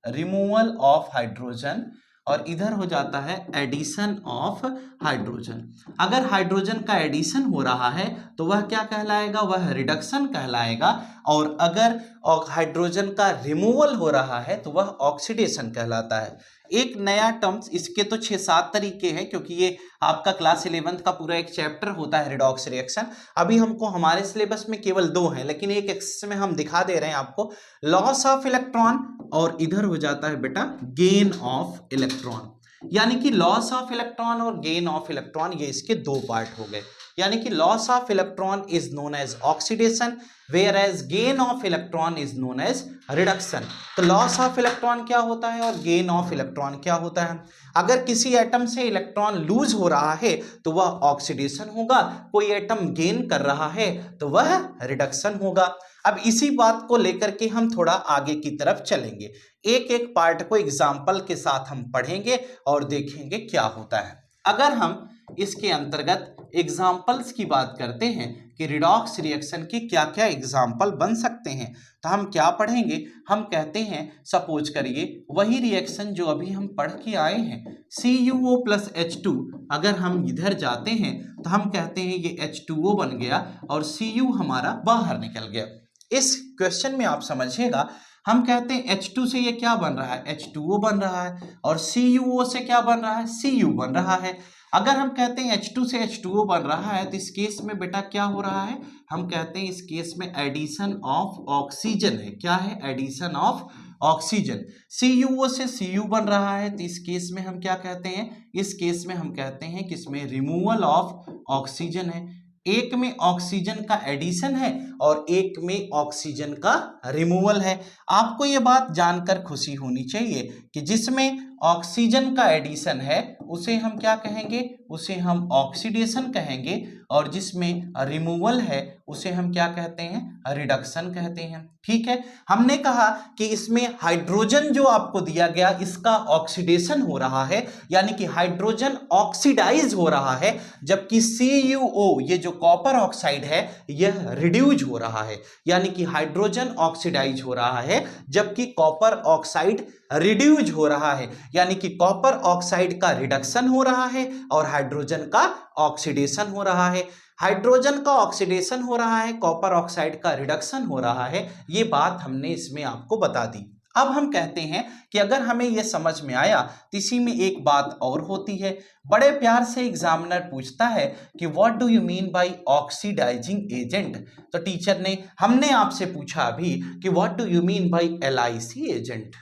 removal of hydrogen, और इधर हो जाता है एडिशन ऑफ हाइड्रोजन। अगर हाइड्रोजन का एडिशन हो रहा है तो वह क्या कहलाएगा, वह रिडक्शन कहलाएगा, और अगर हाइड्रोजन का रिमूवल हो रहा है तो वह ऑक्सीडेशन कहलाता है। एक नया टर्म्स, इसके तो 6-7 तरीके हैं क्योंकि ये आपका क्लास 11th का पूरा एक चैप्टर होता है रिडॉक्स रिएक्शन। अभी हमको हमारे सिलेबस में केवल 2 हैं, लेकिन एक एक्सरसाइज में हम दिखा दे रहे हैं आपको, लॉस ऑफ इलेक्ट्रॉन, और इधर हो जाता है बेटा गेन ऑफ इलेक्ट्रॉन। यानी कि लॉस ऑफ इलेक्ट्रॉन और गेन ऑफ इलेक्ट्रॉन, ये इसके 2 पार्ट हो गए। यानी कि loss of electron is known as oxidation, whereas gain of electron is known as reduction. तो लॉस ऑफ इलेक्ट्रॉन क्या होता है और गेन ऑफ इलेक्ट्रॉन क्या होता है? अगर किसी एटम से इलेक्ट्रॉन लूज हो रहा है तो वह ऑक्सीडेशन होगा, कोई एटम गेन कर रहा है तो वह रिडक्शन होगा। अब इसी बात को लेकर के हम थोड़ा आगे की तरफ चलेंगे, एक एक पार्ट को एग्जाम्पल के साथ हम पढ़ेंगे और देखेंगे क्या होता है। अगर हम इसके अंतर्गत एग्जाम्पल्स की बात करते हैं कि रिडॉक्स रिएक्शन के क्या क्या एग्जाम्पल बन सकते हैं, तो हम क्या पढ़ेंगे? हम कहते हैं सपोज करिए वही रिएक्शन जो अभी हम पढ़ के आए हैं CuO प्लस H2, अगर हम इधर जाते हैं तो हम कहते हैं ये H2O बन गया और Cu हमारा बाहर निकल गया। इस क्वेश्चन में आप समझिएगा, हम कहते हैं H2 से ये क्या बन रहा है? H2O बन रहा है, और CuO से क्या बन रहा है? Cu बन रहा है। अगर हम कहते हैं H2 से H2O बन रहा है तो इस केस में बेटा क्या हो रहा है? हम कहते हैं इस केस में एडिशन ऑफ ऑक्सीजन है। क्या है? Addition of oxygen. CuO से Cu बन रहा है तो इस केस में हम क्या कहते हैं? इस केस में हम कहते हैं कि इसमें रिमूवल ऑफ ऑक्सीजन है। एक में ऑक्सीजन का एडिशन है और एक में ऑक्सीजन का रिमूवल है। आपको ये बात जानकर खुशी होनी चाहिए कि जिसमें ऑक्सीजन का एडिशन है उसे हम क्या कहेंगे? उसे हम ऑक्सीडेशन कहेंगे, और जिसमें रिमूवल है उसे हम क्या कहते हैं? रिडक्शन कहते हैं। ठीक है, हमने कहा कि इसमें हाइड्रोजन जो आपको दिया गया इसका ऑक्सीडेशन हो रहा है, यानी कि हाइड्रोजन ऑक्सीडाइज हो रहा है, जबकि CuO ये जो कॉपर ऑक्साइड है यह रिड्यूज हो रहा है, यानी कि हाइड्रोजन ऑक्सीडाइज हो रहा है जबकि कॉपर ऑक्साइड रिड्यूज हो रहा है, यानी कि कॉपर ऑक्साइड का रिडक्शन हो रहा है और हाइड्रोजन का ऑक्सीडेशन हो रहा है। हाइड्रोजन का ऑक्सीडेशन हो रहा है, कॉपर ऑक्साइड का रिडक्शन हो रहा है, ये बात हमने इसमें आपको बता दी। अब हम कहते हैं कि अगर हमें यह समझ में आया तो इसी में एक बात और होती है, बड़े प्यार से एग्जामिनर पूछता है कि what do you mean by oxidising agent. तो टीचर ने हमने आपसे पूछा अभी कि what do you mean by LIC agent.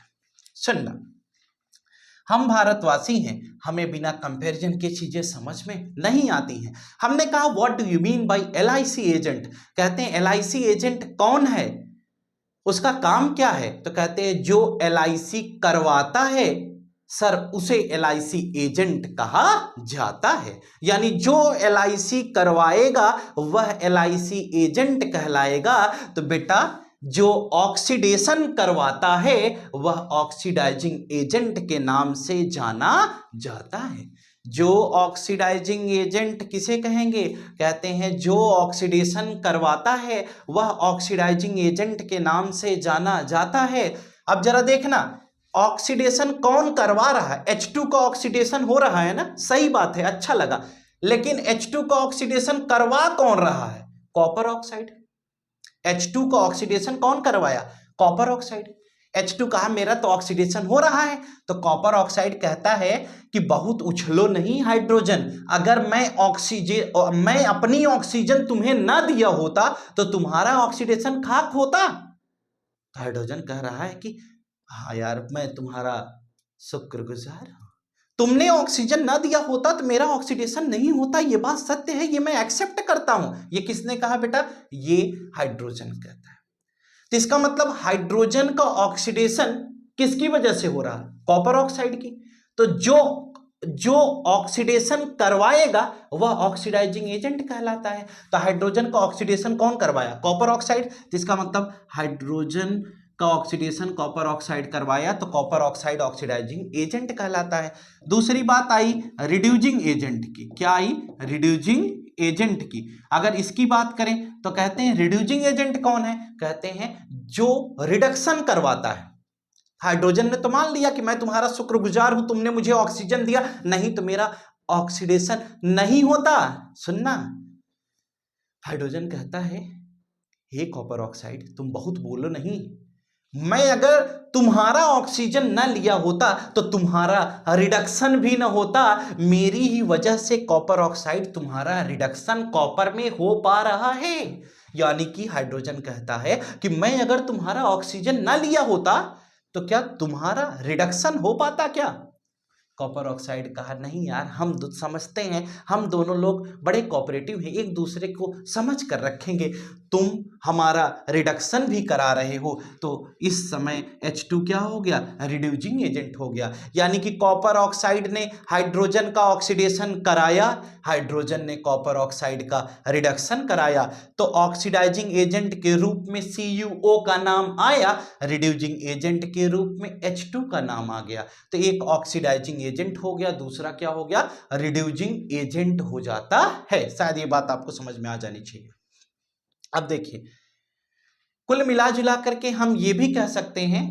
सुनना, हम भारतवासी हैं, हमें बिना कंपैरिजन के चीजें समझ में नहीं आती हैं। हमने कहा what do you mean by LIC agent. कहते हैं LIC एजेंट कौन है, उसका काम क्या है? तो कहते हैं जो LIC करवाता है सर उसे LIC एजेंट कहा जाता है, यानी जो LIC करवाएगा वह LIC एजेंट कहलाएगा। तो बेटा जो ऑक्सीडेशन करवाता है वह ऑक्सीडाइजिंग एजेंट के नाम से जाना जाता है। जो ऑक्सीडाइजिंग एजेंट किसे कहेंगे? कहते हैं जो ऑक्सीडेशन करवाता है वह ऑक्सीडाइजिंग एजेंट के नाम से जाना जाता है। अब जरा देखना, ऑक्सीडेशन कौन करवा रहा है? H2 का ऑक्सीडेशन हो रहा है ना, सही बात है, अच्छा लगा, लेकिन H2 का ऑक्सीडेशन करवा कौन रहा है? Copper oxide. H2 का ऑक्सीडेशन कौन करवाया? Copper oxide. H2 कहा मेरा तो ऑक्सीडेशन हो रहा है, तो कॉपर ऑक्साइड कहता है कि बहुत उछलो नहीं हाइड्रोजन, अगर मैं अपनी ऑक्सीजन तुम्हें ना दिया होता तो तुम्हारा ऑक्सीडेशन खाक होता। हाइड्रोजन कह रहा है कि हाँ यार मैं तुम्हारा शुक्रगुजार हूं, तुमने ऑक्सीजन ना दिया होता तो मेरा ऑक्सीडेशन नहीं होता, ये बात सत्य है, ये मैं एक्सेप्ट करता हूं। ये किसने कहा बेटा? ये हाइड्रोजन कहता है। तो इसका मतलब हाइड्रोजन का ऑक्सीडेशन किसकी वजह से हो रहा है? कॉपर ऑक्साइड की। तो जो ऑक्सीडेशन करवाएगा वह ऑक्सीडाइजिंग एजेंट कहलाता है। तो हाइड्रोजन का ऑक्सीडेशन कौन करवाया? Copper oxide. तो इसका मतलब हाइड्रोजन का ऑक्सीडेशन कॉपर ऑक्साइड करवाया तो कॉपर ऑक्साइड ऑक्सीडाइजिंग एजेंट कहलाता है। दूसरी बात आई रिड्यूजिंग एजेंट की। क्या आई? रिड्यूजिंग एजेंट की। अगर इसकी बात करें तो कहते हैं रिड्यूजिंग एजेंट कौन है? कहते हैं जो रिडक्शन करवाता है। हाइड्रोजन ने तो मान लिया कि मैं तुम्हारा शुक्रगुजार हूं, तुमने मुझे ऑक्सीजन दिया, नहीं तो मेरा ऑक्सीडेशन नहीं होता। सुनना, हाइड्रोजन कहता है हे कॉपर ऑक्साइड तुम बहुत बोलो नहीं, मैं अगर तुम्हारा ऑक्सीजन न लिया होता तो तुम्हारा रिडक्शन भी न होता, मेरी ही वजह से कॉपर ऑक्साइड तुम्हारा रिडक्शन कॉपर में हो पा रहा है। यानी कि हाइड्रोजन कहता है कि मैं अगर तुम्हारा ऑक्सीजन न लिया होता तो क्या तुम्हारा रिडक्शन हो पाता? क्या कॉपर ऑक्साइड कहा नहीं यार, हम समझते हैं, हम दोनों लोग बड़े कोऑपरेटिव हैं, एक दूसरे को समझ कर रखेंगे, तुम हमारा रिडक्शन भी करा रहे हो, तो इस समय H2 क्या हो गया, रिड्यूसिंग एजेंट हो गया। यानी कि कॉपर ऑक्साइड ने हाइड्रोजन का ऑक्सीडेशन कराया, हाइड्रोजन ने कॉपर ऑक्साइड का रिडक्शन कराया, तो ऑक्सीडाइजिंग एजेंट के रूप में CuO का नाम आया, रिड्यूसिंग एजेंट के रूप में H2 का नाम आ गया। तो एक ऑक्सीडाइजिंग एजेंट हो गया, दूसरा क्या हो गया, रिड्यूसिंग एजेंट हो जाता है। शायद ये बात आपको समझ में आ जानी चाहिए। अब देखिए, कुल मिलाजुला करके हम ये भी कह सकते हैं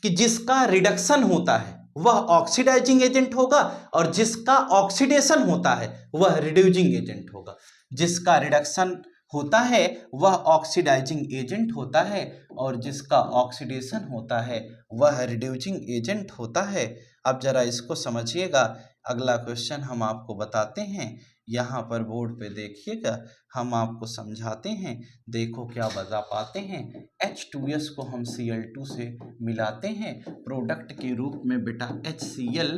कि जिसका रिडक्शन होता है वह ऑक्सीडाइजिंग एजेंट होगा, और जिसका ऑक्सीडेशन होता है वह रिड्यूसिंग एजेंट होगा। जिसका रिडक्शन होता है वह ऑक्सीडाइजिंग एजेंट होता है, और जिसका ऑक्सीडेशन होता है वह रिड्यूसिंग एजेंट होता है। अब जरा इसको समझिएगा, अगला क्वेश्चन हम आपको बताते हैं, यहाँ पर बोर्ड पे देखिएगा, हम आपको समझाते हैं, देखो क्या बता पाते हैं। H2S को हम Cl2 से मिलाते हैं, प्रोडक्ट के रूप में बेटा HCl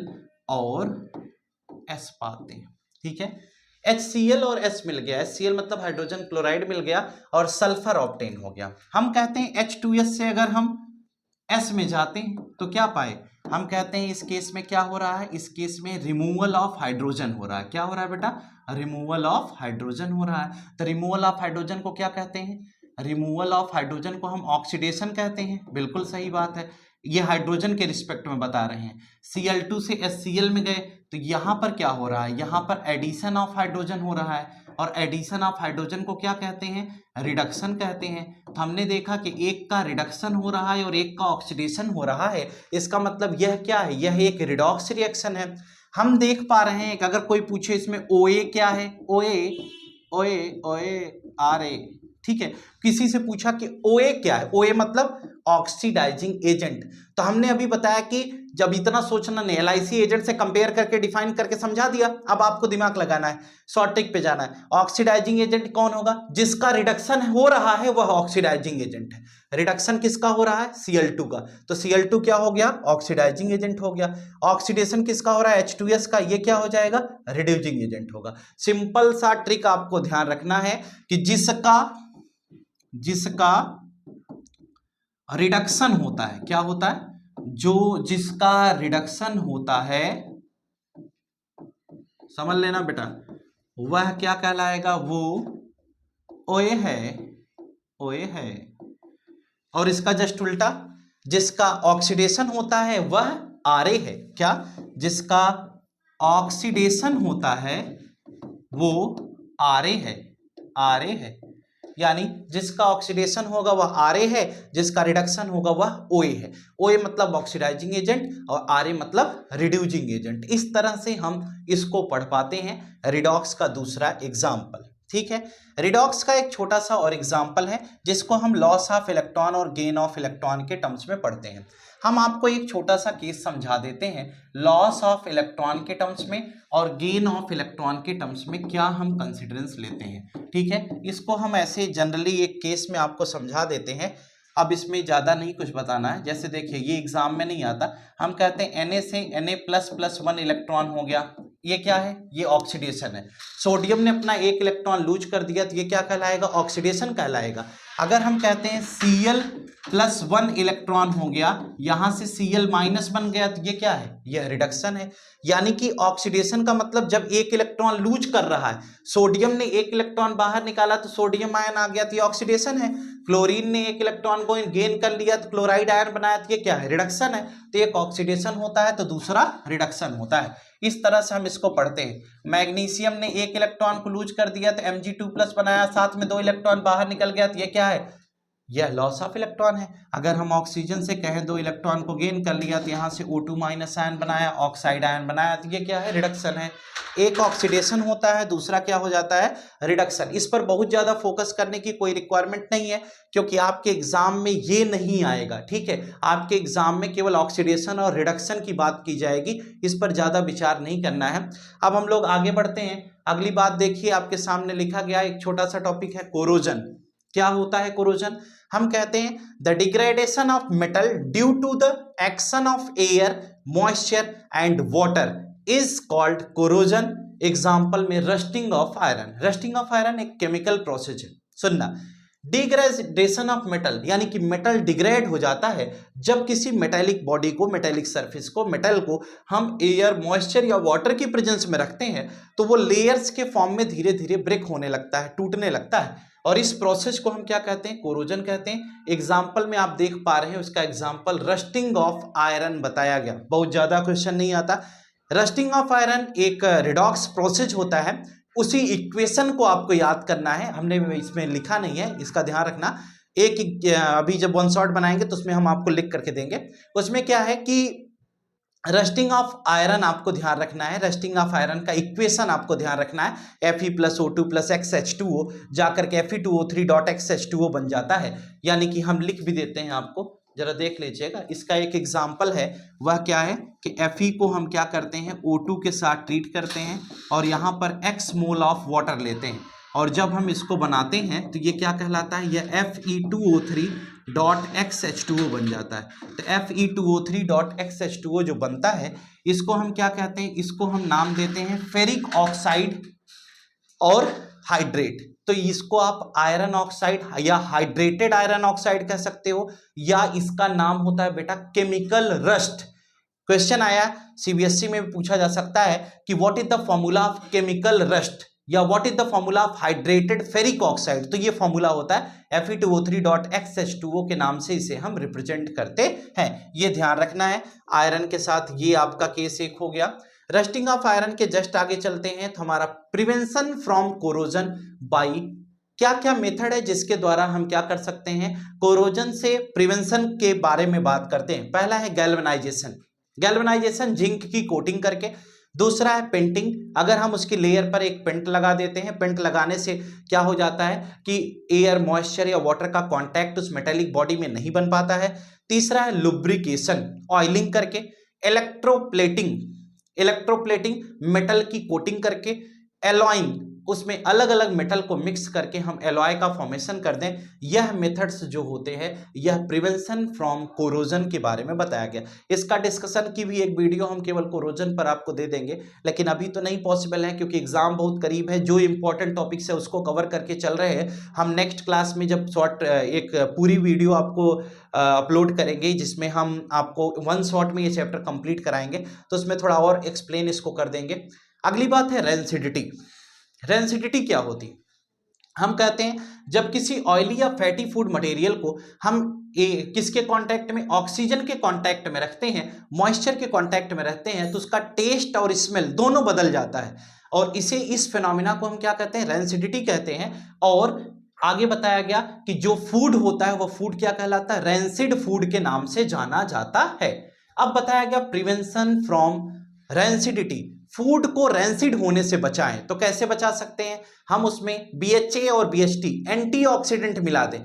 और S पाते हैं, ठीक है। HCl और S मिल गया, HCl मतलब हाइड्रोजन क्लोराइड मिल गया, और सल्फर ऑब्टेन हो गया। हम कहते हैं H2S से अगर हम S में जाते हैं तो क्या पाए, हम कहते हैं इस केस में क्या हो रहा है, इस केस में रिमूवल ऑफ हाइड्रोजन हो रहा है। क्या हो रहा है बेटा, रिमूवल ऑफ हाइड्रोजन हो रहा है। तो रिमूवल ऑफ हाइड्रोजन को क्या कहते हैं, रिमूवल ऑफ हाइड्रोजन को हम ऑक्सीडेशन कहते हैं। बिल्कुल सही बात है, ये हाइड्रोजन के रिस्पेक्ट में बता रहे हैं। Cl2 से HCl में गए तो यहाँ पर क्या हो रहा है, यहाँ पर एडिशन ऑफ हाइड्रोजन हो रहा है, और एडिशन ऑफ हाइड्रोजन को क्या कहते हैं, रिडक्शन कहते हैं। तो हमने देखा कि एक का रिडक्शन हो रहा है और एक का ऑक्सीडेशन हो रहा है, इसका मतलब यह क्या है, यह एक रिडॉक्स रिएक्शन है। हम देख पा रहे हैं कि अगर कोई पूछे इसमें OA क्या है, OA RA, ठीक है, किसी से पूछा कि OA क्या है, OA मतलब ऑक्सीडाइजिंग एजेंट, तो हमने अभी बताया कि जब इतना सोचना नहीं, LIC एजेंट से कंपेयर करके डिफाइन करके समझा दिया। अब आपको दिमाग लगाना है, शॉर्ट ट्रिक पे जाना है। ऑक्सीडाइजिंग एजेंट कौन होगा, जिसका रिडक्शन हो रहा है वह ऑक्सीडाइजिंग एजेंट है। रिडक्शन किसका हो रहा है, Cl2 का, तो Cl2 क्या हो गया, ऑक्सीडाइजिंग एजेंट हो गया। ऑक्सीडेशन किसका हो रहा है, H2S का, ये क्या हो जाएगा, रिड्यूसिंग एजेंट होगा। सिंपल सा ट्रिक आपको ध्यान रखना है कि जिसका रिडक्शन होता है, क्या होता है, जिसका रिडक्शन होता है, समझ लेना बेटा, वह क्या कहलाएगा, वो OA है। और इसका जस्ट उल्टा, जिसका ऑक्सीडेशन होता है वह RA है। क्या, जिसका ऑक्सीडेशन होता है वो RA है, यानी जिसका ऑक्सीडेशन होगा वह RA है, जिसका रिडक्शन होगा वह OA है। OA मतलब ऑक्सीडाइजिंग एजेंट और RA मतलब रिड्यूसिंग एजेंट। इस तरह से हम इसको पढ़ पाते हैं, रिडॉक्स का दूसरा एग्जाम्पल, ठीक है। रिडॉक्स का एक छोटा सा और एग्जाम्पल है जिसको हम लॉस ऑफ इलेक्ट्रॉन और गेन ऑफ इलेक्ट्रॉन के टर्म्स में पढ़ते हैं। हम आपको एक छोटा सा केस समझा देते हैं, लॉस ऑफ इलेक्ट्रॉन के टर्म्स में और गेन ऑफ इलेक्ट्रॉन के टर्म्स में क्या हम कंसिडरेंस लेते हैं, ठीक है। इसको हम ऐसे जनरली एक केस में आपको समझा देते हैं। अब इसमें ज़्यादा नहीं कुछ बताना है, जैसे देखिए ये एग्जाम में नहीं आता, हम कहते हैं Na से Na++1 इलेक्ट्रॉन हो गया, ये क्या है, ये ऑक्सीडेशन है। सोडियम ने अपना एक इलेक्ट्रॉन लूज कर दिया तो ये क्या कहलाएगा, ऑक्सीडेशन कहलाएगा। अगर हम कहते हैं Cl+1 इलेक्ट्रॉन हो गया, यहां से Cl- बन गया तो ये क्या है, यह रिडक्शन है। यानी कि ऑक्सीडेशन का मतलब जब एक इलेक्ट्रॉन लूज कर रहा है, सोडियम ने एक इलेक्ट्रॉन बाहर निकाला तो सोडियम आयन आ गया तो ये ऑक्सीडेशन है। क्लोरीन ने एक इलेक्ट्रॉन को गेन कर लिया तो क्लोराइड आयन बनाया तो ये क्या है, रिडक्शन है। तो एक ऑक्सीडेशन होता है तो दूसरा रिडक्शन होता है। इस तरह से हम इसको पढ़ते हैं। मैग्नीशियम ने एक इलेक्ट्रॉन को लूज कर दिया तो Mg2+ बनाया, साथ में 2 इलेक्ट्रॉन बाहर निकल गया तो ये क्या है, यह लॉस ऑफ इलेक्ट्रॉन है। अगर हम ऑक्सीजन से कहें 2 इलेक्ट्रॉन को गेन कर लिया तो यहाँ से O2- आयन बनाया, ऑक्साइड आयन बनाया तो ये क्या है, रिडक्शन है। एक ऑक्सीडेशन होता है, दूसरा क्या हो जाता है, रिडक्शन। इस पर बहुत ज्यादा फोकस करने की कोई रिक्वायरमेंट नहीं है क्योंकि आपके एग्जाम में ये नहीं आएगा, ठीक है। आपके एग्जाम में केवल ऑक्सीडेशन और रिडक्शन की बात की जाएगी, इस पर ज्यादा विचार नहीं करना है। अब हम लोग आगे बढ़ते हैं। अगली बात देखिए, आपके सामने लिखा गया एक छोटा सा टॉपिक है कोरोजन। क्या होता है कोरोजन, हम कहते हैं the degradation of metal due to the action of air, moisture and water is called corrosion. Example में rusting of iron. Rusting of iron एक केमिकल प्रोसेस है। सुनना, डिग्रेडेशन ऑफ मेटल, यानी कि मेटल डिग्रेड हो जाता है जब किसी मेटेलिक बॉडी को, मेटेलिक सरफेस को, मेटल को हम एयर, मॉइस्चर या वाटर की प्रेजेंस में रखते हैं तो वो लेयर्स के फॉर्म में धीरे धीरे ब्रेक होने लगता है, टूटने लगता है, और इस प्रोसेस को हम क्या कहते हैं? कोरोजन कहते हैं। एग्जाम्पल में आप देख पा रहे हैं, उसका एग्जाम्पल रस्टिंग ऑफ आयरन बताया गया। बहुत ज्यादा क्वेश्चन नहीं आता। रस्टिंग ऑफ आयरन एक रिडॉक्स प्रोसेस होता है। उसी इक्वेशन को आपको याद करना है, हमने इसमें लिखा नहीं है, इसका ध्यान रखना। एक अभी जब वन शॉट बनाएंगे तो उसमें हम आपको लिख करके देंगे। उसमें क्या है कि रस्टिंग ऑफ आयरन आपको ध्यान रखना है, रस्टिंग ऑफ आयरन का इक्वेशन आपको ध्यान रखना है, Fe+O2+XH2O जाकर के Fe2O3.XH2O बन जाता है। यानी कि हम लिख भी देते हैं, आपको जरा देख लीजिएगा। इसका एक एग्जाम्पल है, वह क्या है कि Fe को हम क्या करते हैं? O2 के साथ ट्रीट करते हैं और यहाँ पर X मोल ऑफ वाटर लेते हैं, और जब हम इसको बनाते हैं तो ये क्या कहलाता है? यह Fe2O3.XH2O बन जाता है। तो Fe2O3.XH2O जो बनता है, इसको हम क्या कहते हैं? इसको हम नाम देते हैं फेरिक ऑक्साइड और हाइड्रेट। तो इसको आप आयरन ऑक्साइड या हाइड्रेटेड आयरन ऑक्साइड कह सकते हो, या इसका नाम होता है बेटा केमिकल रस्ट। क्वेश्चन आया सीबीएसई में भी पूछा जा सकता है कि what is the formula of chemical rust, या what is the formula of hydrated ferric oxide. तो ये फॉर्मूला होता है Fe2O3.XH2O के नाम से इसे हम रिप्रेजेंट करते हैं। ये ध्यान रखना है। आयरन के साथ ये आपका केस एक हो गया। रस्टिंग ऑफ आयरन के जस्ट आगे चलते हैं तो हमारा प्रिवेंशन फ्रॉम कोरोजन बाई, क्या क्या मेथड है जिसके द्वारा हम क्या कर सकते हैं? कोरोजन से प्रिवेंशन के बारे में बात करते हैं। पहला है गैल्वेनाइजेशन, गैल्वेनाइजेशन जिंक की कोटिंग करके। दूसरा है पेंटिंग, अगर हम उसकी लेयर पर एक पेंट लगा देते हैं, पेंट लगाने से क्या हो जाता है कि एयर, मॉइस्चर या वाटर का कांटेक्ट उस मेटेलिक बॉडी में नहीं बन पाता है। तीसरा है लुब्रिकेशन, ऑयलिंग करके। इलेक्ट्रोप्लेटिंग, इलेक्ट्रोप्लेटिंग मेटल की कोटिंग करके। एलॉइंग, उसमें अलग अलग मेटल को मिक्स करके हम एलॉय का फॉर्मेशन कर दें। यह मेथड्स जो होते हैं, यह प्रिवेंशन फ्रॉम कोरोजन के बारे में बताया गया। इसका डिस्कशन की भी एक वीडियो हम केवल कोरोजन पर आपको दे देंगे, लेकिन अभी तो नहीं पॉसिबल है क्योंकि एग्जाम बहुत करीब है। जो इंपॉर्टेंट टॉपिक्स है उसको कवर करके चल रहे हैं। हम नेक्स्ट क्लास में जब शॉर्ट एक पूरी वीडियो आपको अपलोड करेंगे जिसमें हम आपको वन शॉट में ये चैप्टर कंप्लीट कराएंगे, तो उसमें थोड़ा और एक्सप्लेन इसको कर देंगे। अगली बात है रेंसिडिटी। रेंसिडिटी क्या होती है? हम कहते हैं जब किसी ऑयली या फैटी फूड मटेरियल को हम किसके कांटेक्ट में, ऑक्सीजन के कांटेक्ट में रखते हैं, मॉइस्चर के कांटेक्ट में रहते हैं, तो उसका टेस्ट और स्मेल दोनों बदल जाता है, और इस फिनोमिना को हम क्या कहते हैं? रेंसिडिटी कहते हैं। और आगे बताया गया कि जो फूड होता है वो फूड क्या कहलाता है? रेंसिड फूड के नाम से जाना जाता है। अब बताया गया प्रिवेंशन फ्रॉम रेंसिडिटी, फूड को रेंसिड होने से बचाएं। तो कैसे बचा सकते हैं? हम उसमें BHA और BHT एंटीऑक्सीडेंट मिला दें।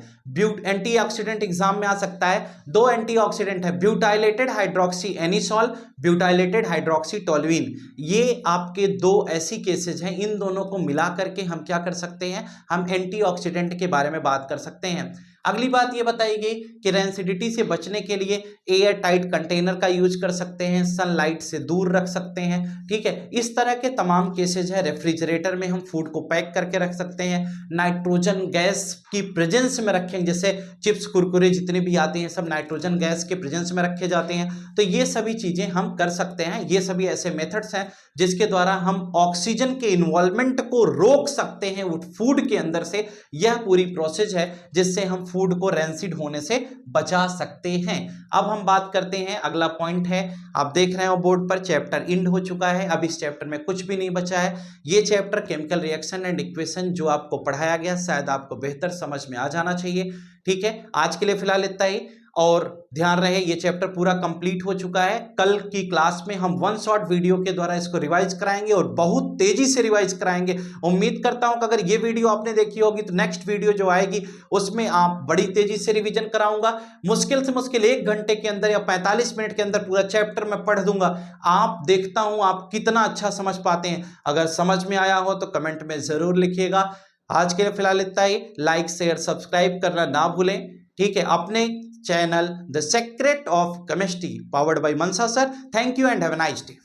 एंटीऑक्सीडेंट एग्जाम में आ सकता है, दो एंटीऑक्सीडेंट है, butylated hydroxy anisole, butylated hydroxy toluene. ये आपके दो ऐसी केसेज हैं, इन दोनों को मिला करके हम क्या कर सकते हैं? हम एंटीऑक्सीडेंट के बारे में बात कर सकते हैं। अगली बात ये बताई गई कि रेंसिडिटी से बचने के लिए एयर टाइट कंटेनर का यूज कर सकते हैं, सनलाइट से दूर रख सकते हैं, ठीक है। इस तरह के तमाम केसेज है। रेफ्रिजरेटर में हम फूड को पैक करके रख सकते हैं, नाइट्रोजन गैस की प्रेजेंस में रखें, जैसे चिप्स कुरकुरे जितने भी आते हैं सब नाइट्रोजन गैस के प्रेजेंस में रखे जाते हैं। तो ये सभी चीजें हम कर सकते हैं। ये सभी ऐसे मेथड्स हैं जिसके द्वारा हम ऑक्सीजन के इन्वॉल्वमेंट को रोक सकते हैं फूड के अंदर से। यह पूरी प्रोसेस है जिससे हम फूड को रेंसिड होने से बचा सकते हैं। अब हम बात करते हैं, अगला पॉइंट है, आप देख रहे हो बोर्ड पर चैप्टर एंड हो चुका है। अब इस चैप्टर में कुछ भी नहीं बचा है। ये chapter chemical reaction and equation जो आपको पढ़ाया गया शायद आपको बेहतर समझ में आ जाना चाहिए, ठीक है। आज के लिए फिलहाल इतना ही, और ध्यान रहे ये चैप्टर पूरा कंप्लीट हो चुका है। कल की क्लास में हम वन शॉट वीडियो के द्वारा इसको रिवाइज कराएंगे और बहुत तेजी से रिवाइज कराएंगे। उम्मीद करता हूं कि अगर ये वीडियो आपने देखी होगी तो नेक्स्ट वीडियो जो आएगी उसमें आप बड़ी तेजी से रिवीजन कराऊंगा। मुश्किल से मुश्किल 1 घंटे के अंदर या 45 मिनट के अंदर पूरा चैप्टर मैं पढ़ दूंगा। आप देखता हूं आप कितना अच्छा समझ पाते हैं। अगर समझ में आया हो तो कमेंट में जरूर लिखिएगा। आज के लिए फिलहाल इतना ही। लाइक शेयर सब्सक्राइब करना ना भूलें, ठीक है। अपने channel the secret of chemistry powered by Mansa sir. Thank you and have a nice day.